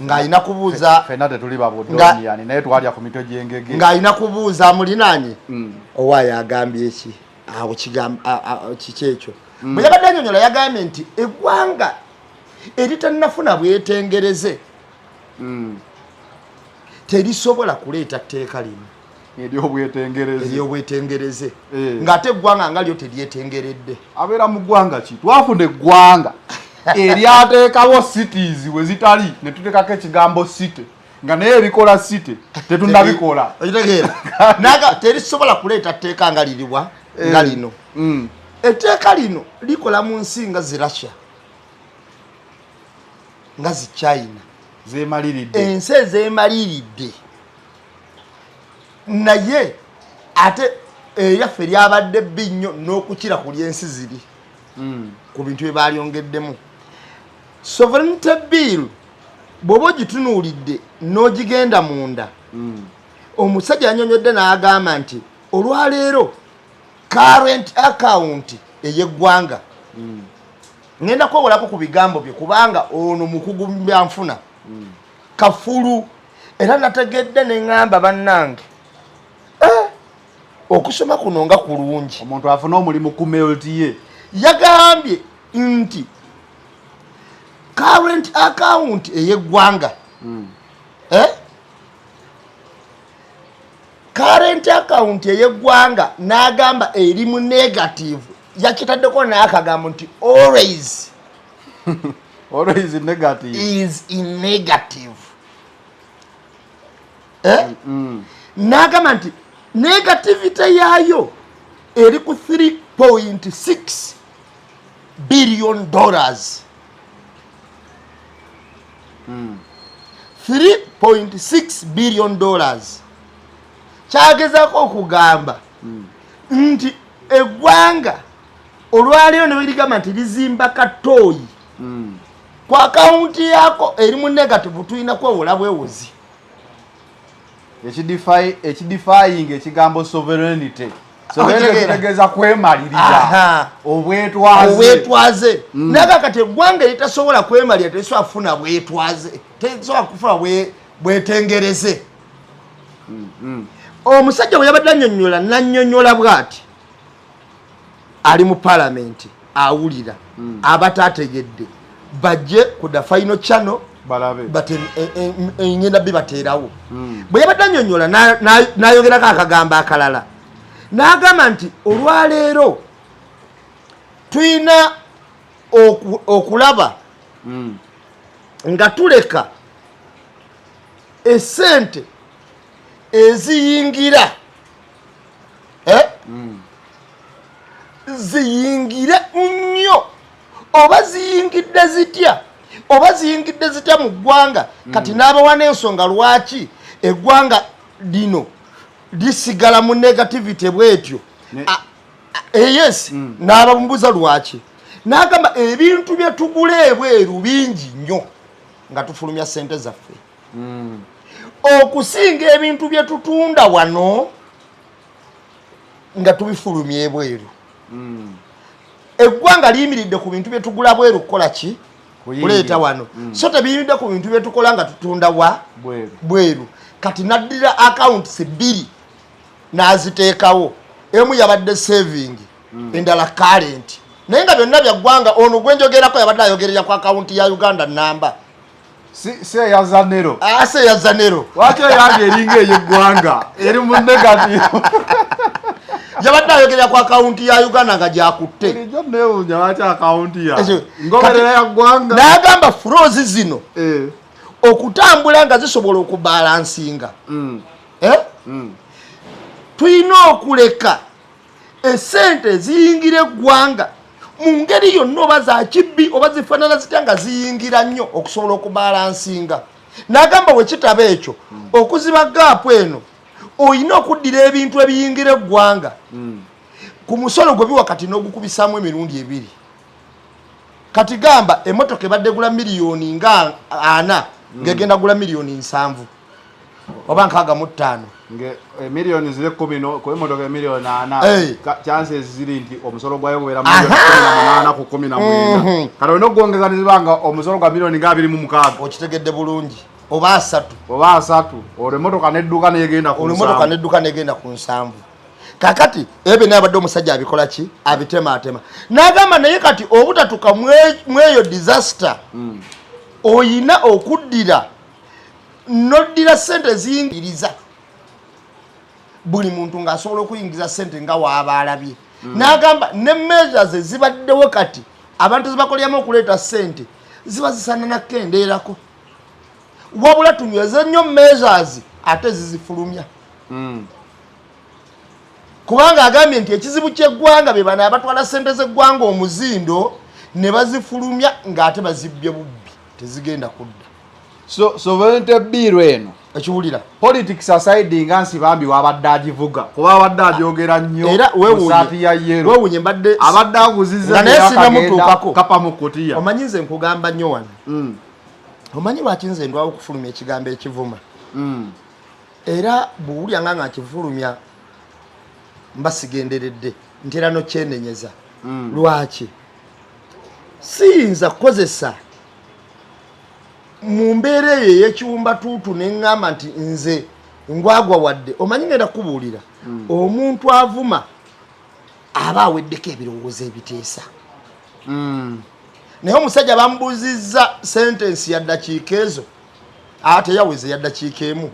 ng'alina kubuuza fenna tetuli babudoniyani naye twalya ku mitwe gy'engege ng'alina kubuuza amulinaanye owaayo agambye eki awo kiki ekyo bwe yabadde annyonnyola yagambye nti eggwanga eritannafuna bwetengereze terisobola kuleeta tteeka lino eryobwetengereze ng'ate eggwanga nga lyo teryetengeredde. Abeera mu ggwanga ki? Twafuna eggwanga eryateekawo cities we zitali ne tuteekako ekigambo city nga naye ebikola city tetunnabikola. Okitegeera naga terisobola kuleeta tteeka nga liriwa nga lino. Etteeka lino likola mu nsi nga zi Russia nga zi China ensi ezeemaliridde naye ate eyaffe lyabadde bbi nnyo n'okukira ku lyensi ziri ku bintu bye baalyongeddemu. Sovereignty bill bw'oba ogitunuulidde n'ogigenda munda omusajja yannyonnyodde n'agamba nti olwaleero current account ey'eggwanga ngenda kwewolako ku bigambo bye kubanga ono mukugu mu byanfuna kafulu era nategedde ne ŋŋamba bannange okusoma kuno nga kulungi. Omuntu afuna omulimu ku melti ye yagambye nti current account ey'eggwanga current account ey'eggwanga n'agamba eri mu negative yakitaddeko n'akagambo nti always always negative is in negative n'agamba nti negativity yaayo eri ku $3.6 billion. $3.6 billion kyagezaako okugamba nti eggwanga olwaleero ne werigamba nti lizimba katooyi ku akawunti yaako eri mu negative tulina kwewola bwewozi. ekidifying ekigambo sovereignty kitegeeza kwemaliriza obwetwaze naga kati eggwanga eritasobola kwemalira terisobola kufuna bwetwaze terisobola kufuna bwetengereze. Omusajja bwe yabadde nannyonnyola bw'ati ali mu paalamenti awulira abataategedde bajje ku the final channel ngenda bibateerawo. Bwe yabadde annyonnyola n'ayogerako akagambo akalala n'agamba nti olwaleero tulina okulaba nga tuleka essente eziyingira ziyingire nnyo oba ziyingidde zitya mu ggwanga kati n'abawa n'ensonga lwaki eggwanga lino lisigala mu negativity bwetyo. Yes n'abambuuza lwaki n'agamba ebintu bye tugula ebweru bingi nnyo nga tufulumya ssente zaffe okusinga ebintu bye tutunda wano nga tubifulumya ebweru. Eggwanga liyimiridde ku bintu bye tugula bweru kukola ki kuleeta wano so tebiyimiridde ku bintu bye tukola nga tutunda wa bweru. Kati naddira accounts bbiri n'aziteekawo emu yabadde saving endala current naye nga byonna byaggwanga ono gwenjogerako yabadde ayogerera ku account ya Uganda namba si eyazanero eyazanero lwaki eyange eringa ey'eggwanga eri mu negative yabadde ayogera ku akaunti ya Uganda nga gyakutte bulijjo neewuunya lwaki akaunti ya ngoberera ya ggwanga n'agamba fulozi zino okutambula nga zisobola okubalansinga tulina okuleka esente ziyingira eggwanga mu ngeri yonna oba za kibbi oba zifaanana zitya nga ziyingira nnyo okusobola okubalansinga n'agamba bwe kitaba ekyo okuziba gaapu eno oyina okuddira ebintu ebiyingira eggwanga ku musolo gwe biwa kati n'ogukubisaamu emirundi 2 kati gamba emmotoka ebadde gula miliyoni nga 4 ng'egenda gula miliyoni 7 oba 65 miliyoni zile 10 ku emmotoka miliyoni 4 chances ziri nti omusolo gwayo gubeera miliyoni 8 ku 19 kati olina okugongeza nizibanga omusolo gwa miliyoni nga 26 okitegedde bulungi oba 3 olwo emmotoka nedduka negenda ku nsanvu kakati ebe nabadde omusajja abikola ki abitemaatema n'agamba naye kati obutatuka mweyo disaster oyina okuddira noddira sente ziyingiriza buli muntu ng'asobola okuyingiza sente nga waaba alabye n'agamba ne measures ezibaddewo kati abantu zibakolyamu okuleeta sente ziba zisaana nakendeerako wabula tunyweze nnyo measures ate zizifulumya kubanga agambye nti ekizibu ky'eggwanga be bano abatwala sente z'eggwanga omuzindo ne bazifulumya ng'ate bazibbye bubbi tezigenda kudda sovereignty bill eno ekiwulira politics aside nga nsibambi wabadde agivuga kuba abadde agyogera nnyo era weewuunye mbadde abadde aguziza naye sinamutuukako kapa mu kutiya omanyi nze nkugamba nnyo wano omanyi lwaki nze ndwawo okufulumya ekigambo ekivuma era bwewulya nga nkifulumya mba sigenderedde ntera nokyenenyeza lwaki siyinza kukozesa mu mbeera eyo ey'ekiwumba tuutu neŋŋamba nti nze ngwagwa wadde omanyi ngenda kubuulira omuntu avuma aba aweddeko ebirowoozo ebiteesa naye omusajja bamubuuzizza sentensi ya ddakiika ezo teyaweze ya ddakiika emu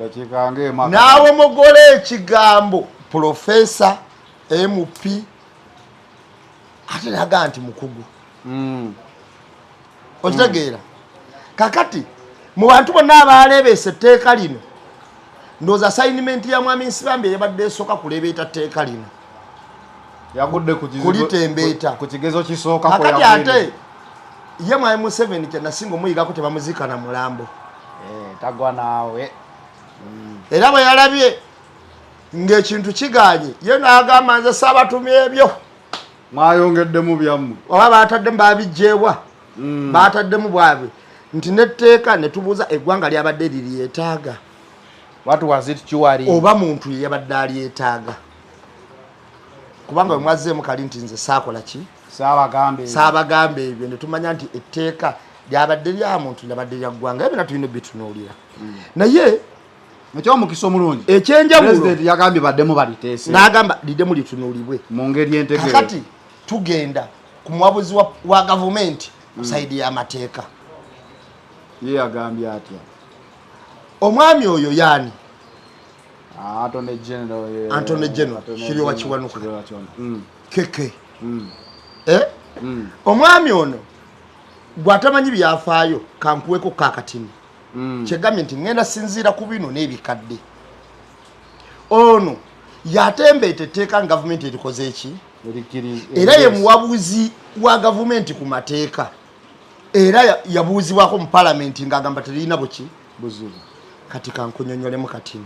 n'awomogola ekigambo profesa MP ate naga nti mukugu okitegeera kakati mu bantu bonna abaleebeesa etteeka lino ndowooza assignment ya mwami Nsibambi eyabadde esooka kuleebeeta tteeka lino yagudde kulitembeeta ku kigezo kisooka kakati ate ye mwami Museveni kyenasinga omuyigako tebamuziika na mulambo tagwa naawe era bwe yalabye ng'ekintu kiganye ye n'agamba nze saabatumya ebyo mwayongeddemu byammwe oba baataddemu babijjeewa baataddemu bwabwe nti netteeka ne tubuuza eggwanga lyabadde liryetaaga oba muntu ye yabadde alyetaaga kubanga bwe mwazzeemu kali nti nze saakola ki saabagamba ebyo ne tumanya nti etteeka lyabadde lya muntu lyabadde lya ggwanga ebyo natulina ebitunuulira naye ekyomukisa omulungi ekyenjawulo yagambye baddemu baliteese n'agamba liddemu litunuulibwe mu ngeri entegere kakati tugenda ku muwabuzi wa gavumenti ku sayidi y'amateeka ye yagambye atya omwami oyo yaani Attorney General Kiryowa Kiwanuka keke omwami ono gwatamanyi byafaayo kankuweko kakatini kyegambye nti ngenda sinziira ku bino n'ebikadde ono yatembeeta etteeka gavumenti erikoze eki era ye muwabuzi wa gavumenti ku mateeka era yabuuzibwako mu palamenti ng'agamba terina buki buzibu kati kankunyonyolemu katini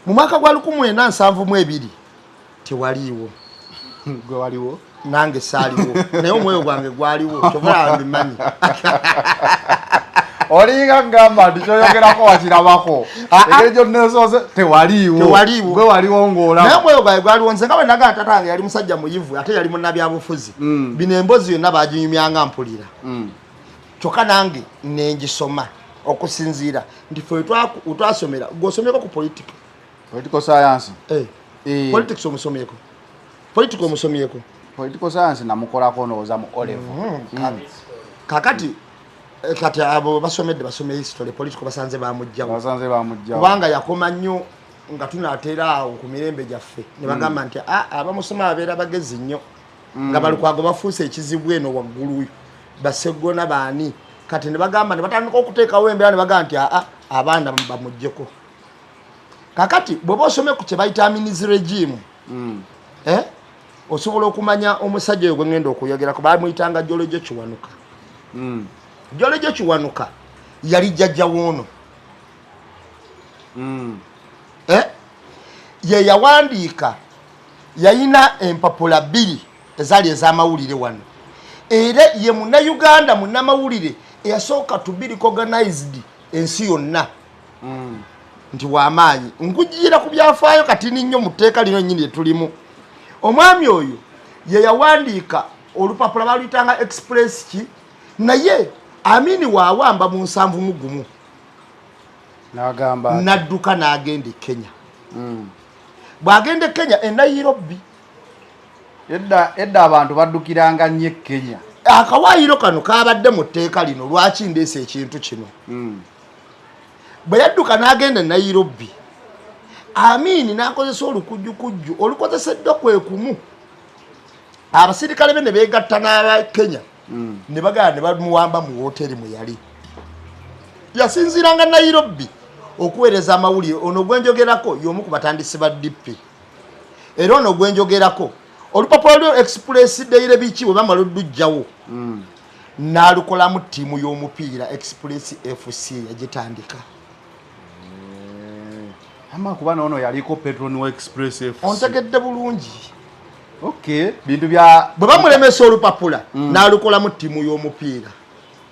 mu mwaka gwa 1972 tewaliiwo gwe waliwo nange saaliwo naye omwoyo gwange gwaliwo kyovula mbimanyi olinga ngamba nti kyoyogerako wakirabako ekyo nesoze tewaliiwo gwe waliwo ng'olaba naye omwoyo gwange gwaliwo nze nga bwe nagamba tatange yali musajja muyivu ate yali munnabyabufuzi bino emboozi yonna baginyumyanga mpulira kyokka nange nengisoma okusinziira nti fe twasomera gw'osomyeko ku political science politics omusomyeko political science namukolako ndowooza mu olevo kakati kati abo basomedde basome history political basanze bamujjawo kubanga yakoma nnyo nga tunateera awo ku mirembe gyaffe ne bagamba nti abamusoma abeera bagezi nnyo nga balukwago bafuuse ekizibu eno waggulu basegona baani kati ne bagamba ne batandika okuteekawo embeera ne bagamba nti abaana bamuggyeko kakati bw'oba osome ku kye bayita aminizi regime osobola okumanya omusajja oyo gwe ngenda okuyogerako bamuyitanga Jolojo Kiwanuka. Jolojo Kiwanuka yali jjajja woono ye yawandiika yayina empapula 2 ezaali ez'amawulire wano era ye munnayuganda munnamawulire eyasooka to be recognized ensi yonna nti w'amaanyi nkujjira ku byafaayo kati nnyo mu tteeka lino nnyini lye tulimu. Omwami oyo ye yawandiika olupapula baluyitanga express ki naye Amini waawamba mu 71 n'agamba n'adduka n'agenda Kenya. Bw'agenda Kenya e Nairobi edda abantu baddukiranga nnyo Kenya. Akawaayiro kano kaabadde mu tteeka lino lwaki ndeese ekintu kino. Bwe yadduka n'agenda e Nairobi Amini n'akozesa olukujjukujju olukozeseddwa kwekumu abasirikale be ne beegatta n'aba Kenya ne bagala ne bamuwamba mu hoteri mwe yali yasinziranga Nairobi okuweereza amawulire. Ono gwenjogerako y'omu ku batandisi ba DP era ono gwenjogerako olupapula lyo Express Daily Beach bwe bamala oddujjawo n'alukolamu ttiimu y'omupiira Express FC yagitandika. Kuba ono yaliko Petron wa Express FC. Ontegedde bulungi. Okay, bintu bya bwe bamulemesa olupapula n'alukolamu ttiimu y'omupiira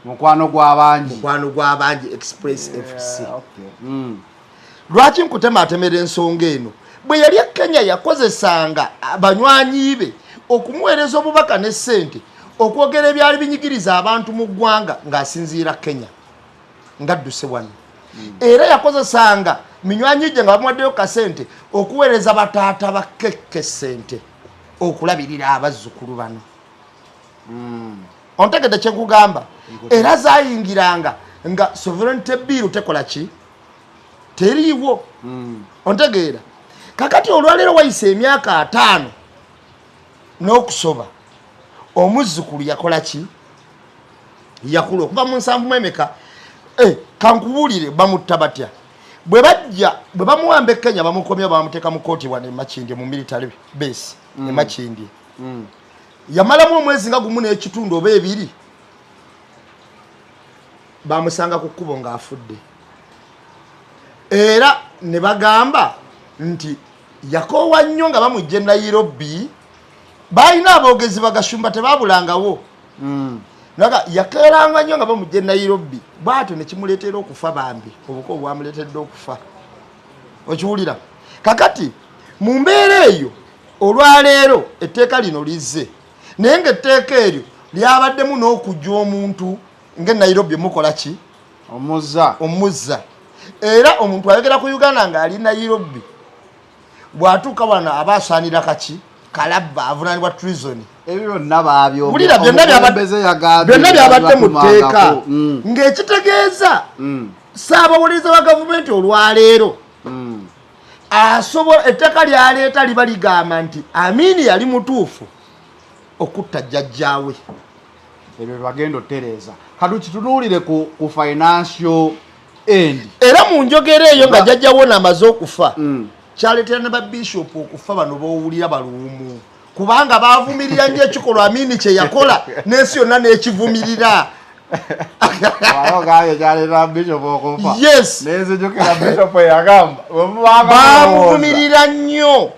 mukwano gw'abangi Express FC. Lwaki nkutematemera ensonga eno bwe yali e Kenya yakozesanga abanywanyi be okumuweereza obubaka ne ssente okwogera ebyali binyigiriza abantu mu ggwanga ng'asinziira Kenya ng'adduse wano. Era yakozesanga minywanyi gye nga bamuwaddeyo kasente okuweereza bataata bakekke ssente okulabirira abazzukulu bano. Ontegedde kye nkugamba era zaayingiranga nga sovereignty bill tekola ki teriiwo. Ontegeera kakati olwaleero wayise emyaka 5 n'okusoba omuzzukulu yakola ki yakula okuva mu 7 emeka kankubuulire bamutta batya bwe bamuwamba e Kenya bamukomya bamuteeka mu kooti wano e Makindye mu military base e Makindye. Yamalamu omwezi nga gumu n'ekitundu oba 2 bamusanga ku kkubo ng'afudde era ne bagamba nti yakoowa nnyo nga bamujja e Nairobi balina aboogezi bagashumba tebaabulangawo naga yakeeranga nnyo nga bamujja e Nairobi bw'atyo ne kimuleetera okufa bambi obuko bwamuleetedde okufa okiwulira. Kakati mu mbeera eyo olwaleero etteeka lino lizze naye ng'etteeka eryo lyabaddemu n'okujja omuntu ng'e Nairobi mukola ki omuzza era omuntu ayogera ku Uganda ng'ali Nairobi bw'atuuka wano aba asaanira kaki kalabba avunaanibwa treason. Ebyo nababyo bulira byonna byabadde mu tteeka ng'ekitegeeza saabawuliza wa gavumenti olwaleero asobola etteeka lyaleeta liba ligamba nti Amini yali mutuufu okutta jjajjaawe. Ebyo bagenda otereeza kati kitunuulire ku financial end era mu njogera eyo nga jjajjaawo n'amaze okufa kyaleetera ne babishopu okufa bano b'owulira baluumu kubanga baavumirira nnyo ekikolwa Amini kye yakola n'ensi yonna n'ekivumirira. Yes, baamuvumirira nnyo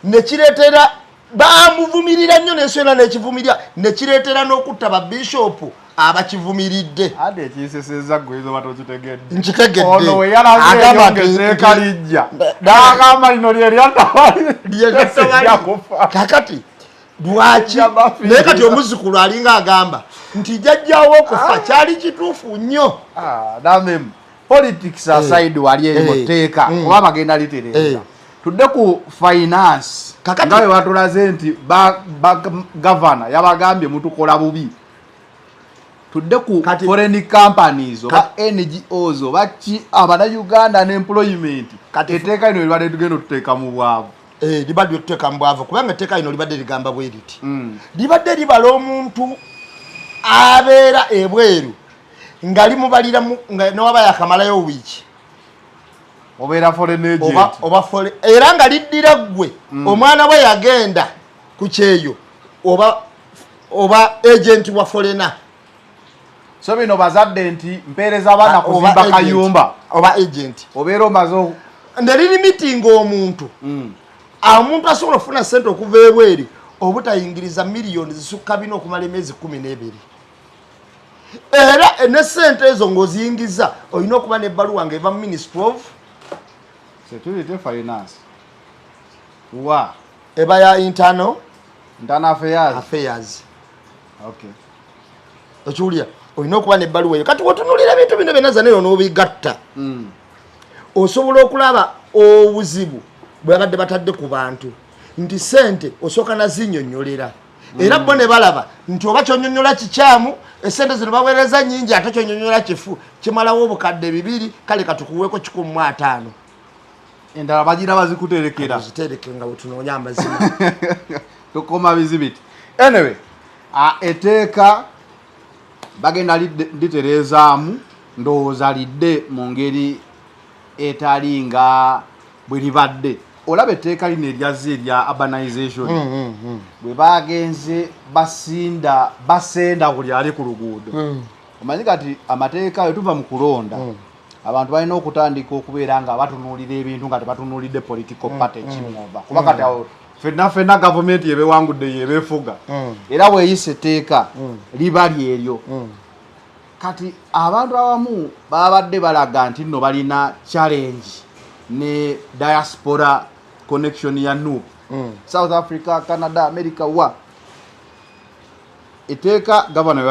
ne kireetera baamuvumirira nnyo n'ensi yonna n'ekivumirira ne kireetera n'okutta babishopu abakivumiridde. Ade ekiseseza gwe zo batokitegedde. Nkitegedde. Ono we yalaze yongezeeka lijja. N'agamba lino lye lyatawali. Kakati lwaki naye kati omuzzukulu alinga agamba nti jjajjaawo okufa kyali kituufu nnyo. Namem politics aside wali eri mu tteeka oba bagenda litereeza. Tudde ku finance nga we batulaze nti gavana yabagambye mutukola bubi. tudde ku foreign companies oba NGOs oba Uganda employment etteeka lino libadde tugenda tuteeka mu bwavu libadde tuteeka mu bwavu kubanga etteeka lino libadde ligamba bwe liti libadde libala omuntu abeera ebweru nga limubalira nowaba yakamalayo wiiki obeera foreign agent era nga liddira ggwe omwana we yagenda ku kyeyo oba agent wa foreigner. So bino bazadde nti mpeereza abaana kuzimba kayumba oba agent obeera omaze ndaliri meeting omuntu omuntu asobola okufuna ssente okuva ebweri obutayingiriza miliyoni zisukka bino okumala emyezi 12 era ne ssente ezo ng'oziyingiza olina okuba n'ebbaluwa ng'eva mu Ministry of Security Finance wa eba ya internal affairs. Okay. Okiwulira olina okuba n'ebbaluwa eyo kati wotunulira ebintu bino byonna zanayo n'obigatta osobola okulaba obuzibu bwabadde batadde ku bantu nti ssente osooka nazinnyonnyolera era bo ne balaba nti oba kyonnyonnyola kikyamu essente zino baweereza nnyingi ate kyonnyonnyola kifu kimalawo obukadde 2 kale katukuweeko 15 endala bagira bazikuterekera zitereke nga wetunoonya amazima tukoma bizibiti anyway etteeka bagenda literezaamu ndowooza lidde mu ngeri etali nga bwe libadde olaba etteeka lino eryazze erya urbanization bwe bagenze basenda buli ali ku luguudo omanyi kati amateeka we tuva mu kulonda abantu balina okutandika okubeera nga batunuulira ebintu nga tebatunuulidde political party kimova kuba kati awo fenna gavumenti yebewangudde yebefuga era bweyisa etteeka liba lyeryo kati abantu abamu babadde balaga nti nno balina challenge ne diaspora connection ya NUP South Africa, Canada, America wa etteeka gavana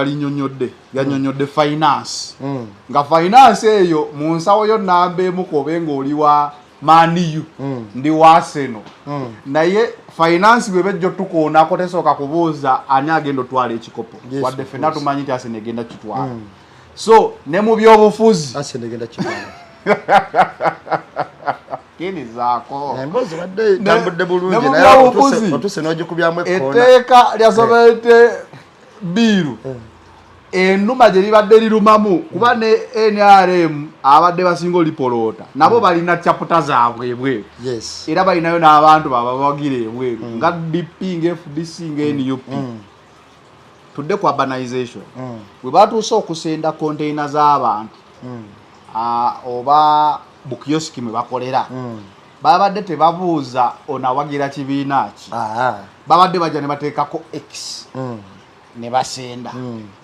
yanyonyodde finance nga finance eyo mu nsawo yo nambeemu kobe ng'oliwa maniyu ndi waseno naye finance bwebejjo tukoonako tesooka kubuuza ani agenda otwala ekikopo wadde ffenna tumanyi nti Aseno egenda kitwala so ne mu byobufuzi Aseno egenda kitwala kirizaako embozi badde tambudde bulungi naye otuse n'ogikubyamu ekkoona etteeka lyasobedde biiru ennuma gye libadde lirumamu kuba ne NRM abadde basinga olipoloota nabo balina chaputa zaabwe ebweru era balinayo n'abantu babawagira ebweru nga DP nga FDC nga NUP tudde ku urbanization bwe batuuse okusenda container z'abantu oba bukioski mwe bakolera babadde tebabuuza onawagira kibiina ki babadde bajja ne bateekako X ne basenda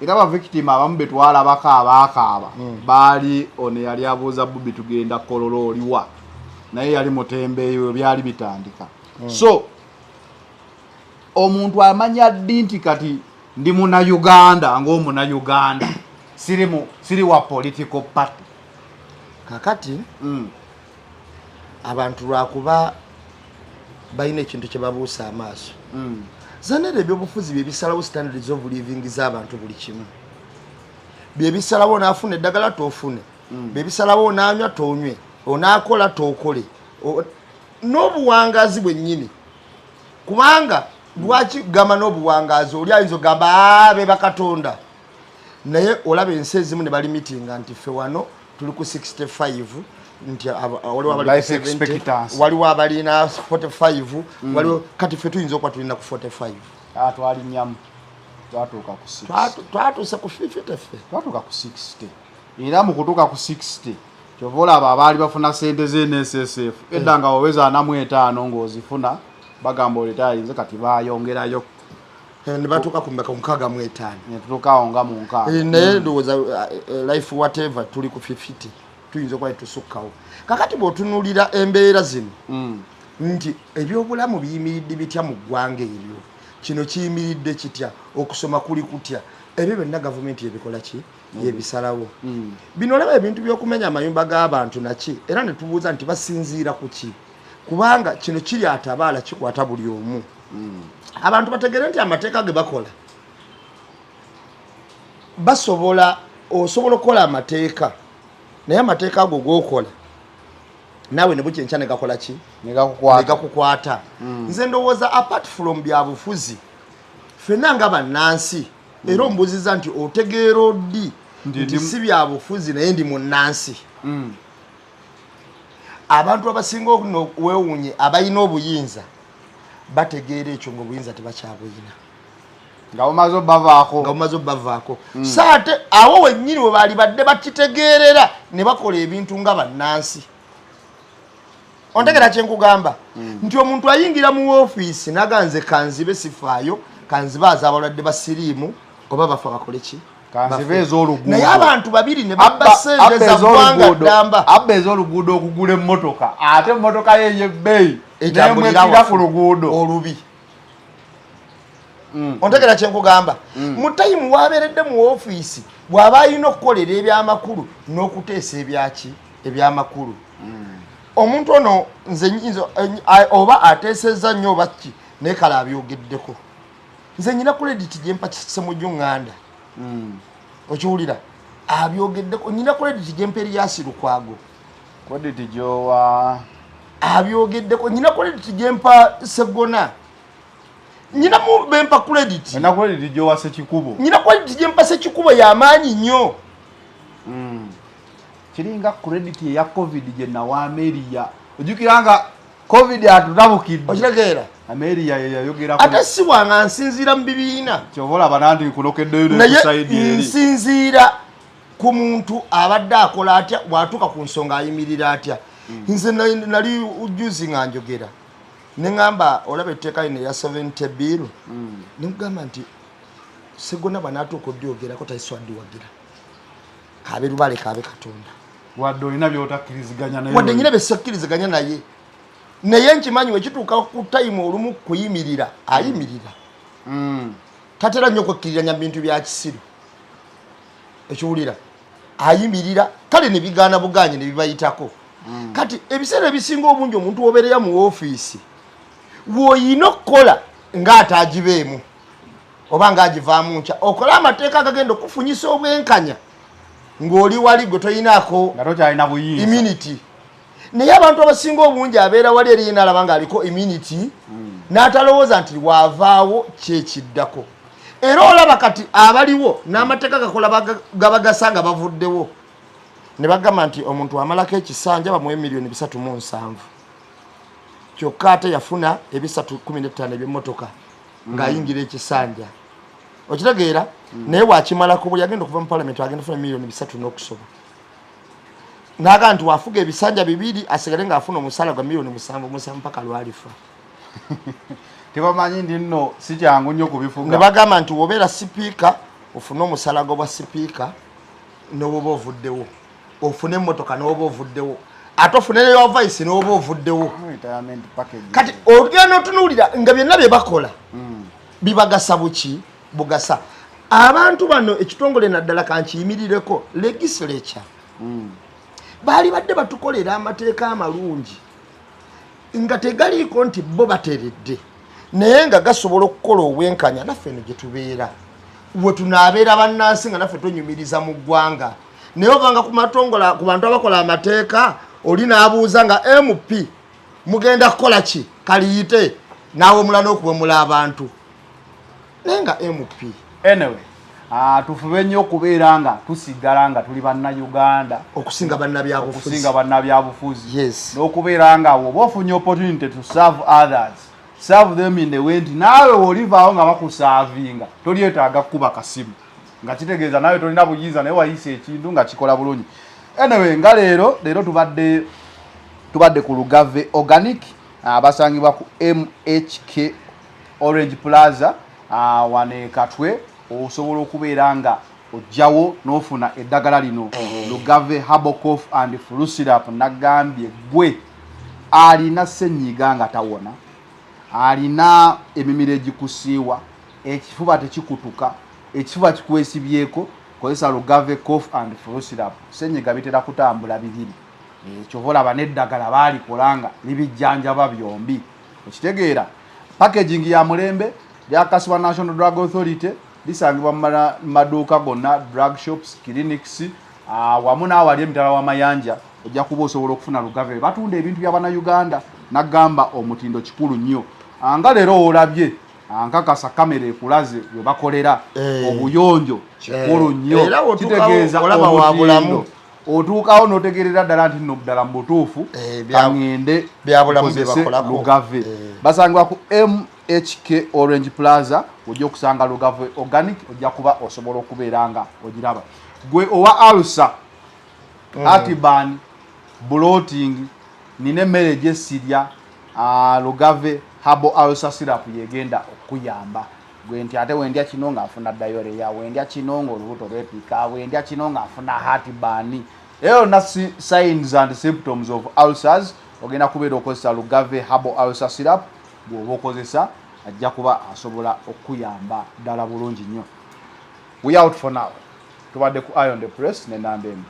era ba victim abamu betwalabako abaakaaba baali ono yali abuuza Bubi tugenda kololo oliwa naye yali mutembeeyo byali bitandika so omuntu amanya ddi nti kati ndi Munnayuganda ng'Omunnayuganda siri wa political party kakati abantu lwakuba balina ekintu kye babuusa amaaso zanera ebyobufuzi byebisalawo standards of living z'abantu buli kimu byebisalawo onaafuna eddagala toofune byebisalawo onaanywa toonywe onaakola tookole n'obuwangazi bwennyini kubanga lwaki gamba n'obuwangazi oli ayinza ogamba be bakatonda naye olaba ensi ezimu ne balimitinga nti ffe wano tuli ku 65 nti waliwo abalina 45 waliwo kati ffe tuyinza okuba tulina ku 45 twalinyamu twatuuka ku 60 twatuuse ku 50 ffe twatuuka ku 60 era mu kutuuka ku 60 kyova olaba abaali bafuna sente z'NSSF edda nga waweza 45 ng'ozifuna bagamba oletaayinze kati baayongerayo ne batuuka ku 65 netutuukawo nga mu 6 naye ndowooza life whatever tuli ku 50 tuyinza okuba tusukkawo kakati bw'otunuulira embeera zino nti ebyobulamu biyimiridde bitya mu ggwanga eryo kino kiyimiridde kitya okusoma kuli kutya ebyo byonna gavumenti yebikola ki yebisalawo bino olaba ebintu by'okumenya amayumba g'abantu naki era ne tubuuza nti basinziira ku ki kubanga kino kiri atabaala kikwata buli omu abantu bategere nti amateeka ge bakola osobola okukola amateeka naye amateeka ago g'okola naawe ne bukyenkya ne gakola ki ne gakukwata nze ndowooza apart from byabufuzi ffenna nga bannansi era ombuuziza nti otegeera oddi nti si byabufuzi naye ndi munnansi abantu abasinga weewuunye abalina obuyinza bategeera ekyo ng'obuyinza tebakyabuyina nga bumaze obbavaako so ate awo wennyini we baali badde bakitegeerera ne bakola ebintu nga bannansi ontegera kyenkugamba nti omuntu ayingira mu woofiisi naganze kanzibe sifaayo kanzibe azabalwadde basiriimu oba bafa bakole ki naye abantu babiri ne babasendeza ggwanga ddamba abba ez'oluguudo okugula emmotoka ate emmotoka ye yebbeeyi nemwekira ku luguudo olubi ontegera kyenkugamba mu tayimu wabeeredde mu woofiisi bw'aba alina okukolera ebyamakulu n'okuteesa ebyamakulu omuntu ono nze oba ateesezza nnyo oba ki naye kale abyogeddeko nze nyina kulediti gyempa kisemujjuŋŋanda okiwulira abyogeddeko nyina kulediti gyempa Eriasi Lukwago krediti gyowa abyogeddeko nyina kulediti gyempa Segona nyina mu bempa kulediti nyina kulediti gyowa Sekikubo nyina kulediti gyempa Sekikubo y'amaanyi nnyo kiringa credit ya covid je na wa Ameriya ojukiranga covid atutabukidde okitegeera Ameriya yayogera ate si wanga nsinziira mu bibiina kyobola banandi kulokeddeyo n'ekusaidi eri nsinziira ku muntu abadde akola atya bw'atuuka ku nsonga ayimirira atya nze nali ujuzi nga njogera ne ngamba olaba etteeka lino eya 70 bill ne mugamba nti Segona banaatuuka oddyogerako tayiswadde wagira kabe lubale kabe Katonda wadde olina byotakkiriziganya naye wadde nyina besakkiriziganya naye nkimanyi wekituuka ku tayimu olumu kuyimirira ayimirira tatera nnyo okwekkiriranya bintu bya kisiru ekiwulira ayimirira kale ne bigaana buganye ne bibayitako kati ebiseera ebisinga obungi omuntu wobeereya mu woofiisi w'oyina okukola ng'ataagibeemu oba ng'agivaamu nkya okola amateeka agagenda okufunyisa obwenkanya ng'oli wali gwe toyinaako immunity naye abantu abasinga obungi abeera wali eri yina alaba ng'aliko immunity n'atalowooza nti waavaawo kyekiddako era olaba kati abaliwo n'amateeka gakola gabagasa nga bavuddewo ne bagamba nti omuntu amalako ekisanja bamuwe $3.7 kyokka ate yafuna $315 eby'emmotoka ng'ayingira ekisanja okitegeera naye wakimalako bwe yagenda okuva mu palamenti agenda funa $3 n'okusoba naga nti wafuga ebisanja 2 asigale ng'afuna omusala gwa $7.7 mpaka lwalifa tebamanyi ndi nno si kyangu nnyo kubifuga ne bagamba nti wobeera sipiika ofune omusala gwa sipiika n'owoba ovuddewo ofune emmotoka n'oba ovuddewo ate ofune neyo vice n'oba ovuddewo kati ogenda otunuulira nga byonna bye bakola bibagasa bugasa abantu bano ekitongole naddala kankiyimirireko legislature baali badde batukolera amateeka amalungi nga tegaliiko nti bo bateredde naye nga gasobola okukola obwenkanya naffe eno gye tubeera bwe tunaabeera bannansi nga naffe tonyumiriza mu ggwanga naye ovanga ku matongola ku bantu abakola amateeka oli n'abuuza nga MP mugenda kukola ki kaliyite naawe omula n'okuwemula abantu naye nga MP anyway tufube nnyo okubeera nga tusigala nga tuli bannayuganda okusinga bannabyabufuzi yes n'okubeera nga woba ofunye opportunity to serve others serve them in the way nti naawe olivaawo nga bakusaavinga tolyetaaga kuba kasimu nga kitegeeza naawe tolina buyinza naye wayisa ekintu nga kikola bulungi anyway nga leero tubadde ku Lugave Organic basangibwa ku MHK Orange Plaza wane Katwe osobola okubeera nga ojjawo n'ofuna eddagala lino Lugave Herbal Cough and Flu Syrup nagambye gwe alina ssenyiga nga tawona alina emimiro egikusiiwa ekifuba tekikutuka ekifuba kikwesibyeko kozesa Lugave Cough and Flu Syrup ssenyiga bitera kutambula bibiri ekyovolaba n'eddagala baalikola nga libijjanjaba byombi okitegeera packaging ya mulembe lyakasibwa National Drug Authority lisangibwa mu maduuka gonna, drug shops, clinics, wamu n'awali emitala w'amayanja ojja kuba osobola okufuna Lugave. Batunda ebintu bya bannayuganda, nagamba omutindo kikulu nnyo. Nga leero olabye nkakasa kamera ekulaze we bakolera obuyonjo kikulu nnyo, kitegeeza omutindo. Otuukawo n'otegerera ddala nti nno ddala mu butuufu kaŋŋende kozese Lugave. Basangibwa ku MHK Orange Plaza, ojja okusanga Lugave Organic, ojja kuba osobola okubeera nga ogiraba. Gwe owa alusa, heartburn, bloating, nina emmere gy'essirya, Lugave Herbal Ulcer Syrup yegenda okuyamba. Gwe nti ate wendya kino ng'afuna diarrhea, wendya kino ng'olubuto lwepika, wendya kino ng'afuna heartburn. Eyo na signs and symptoms of ulcers ogenda kubeera okozesa Lugave Herbal Ulcer Syrup. Bw'oba okozesa ajja kuba asobola okuyamba ddala bulungi nnyo. We out for now. Tubadde ku Eye on the Press ne Nambembe.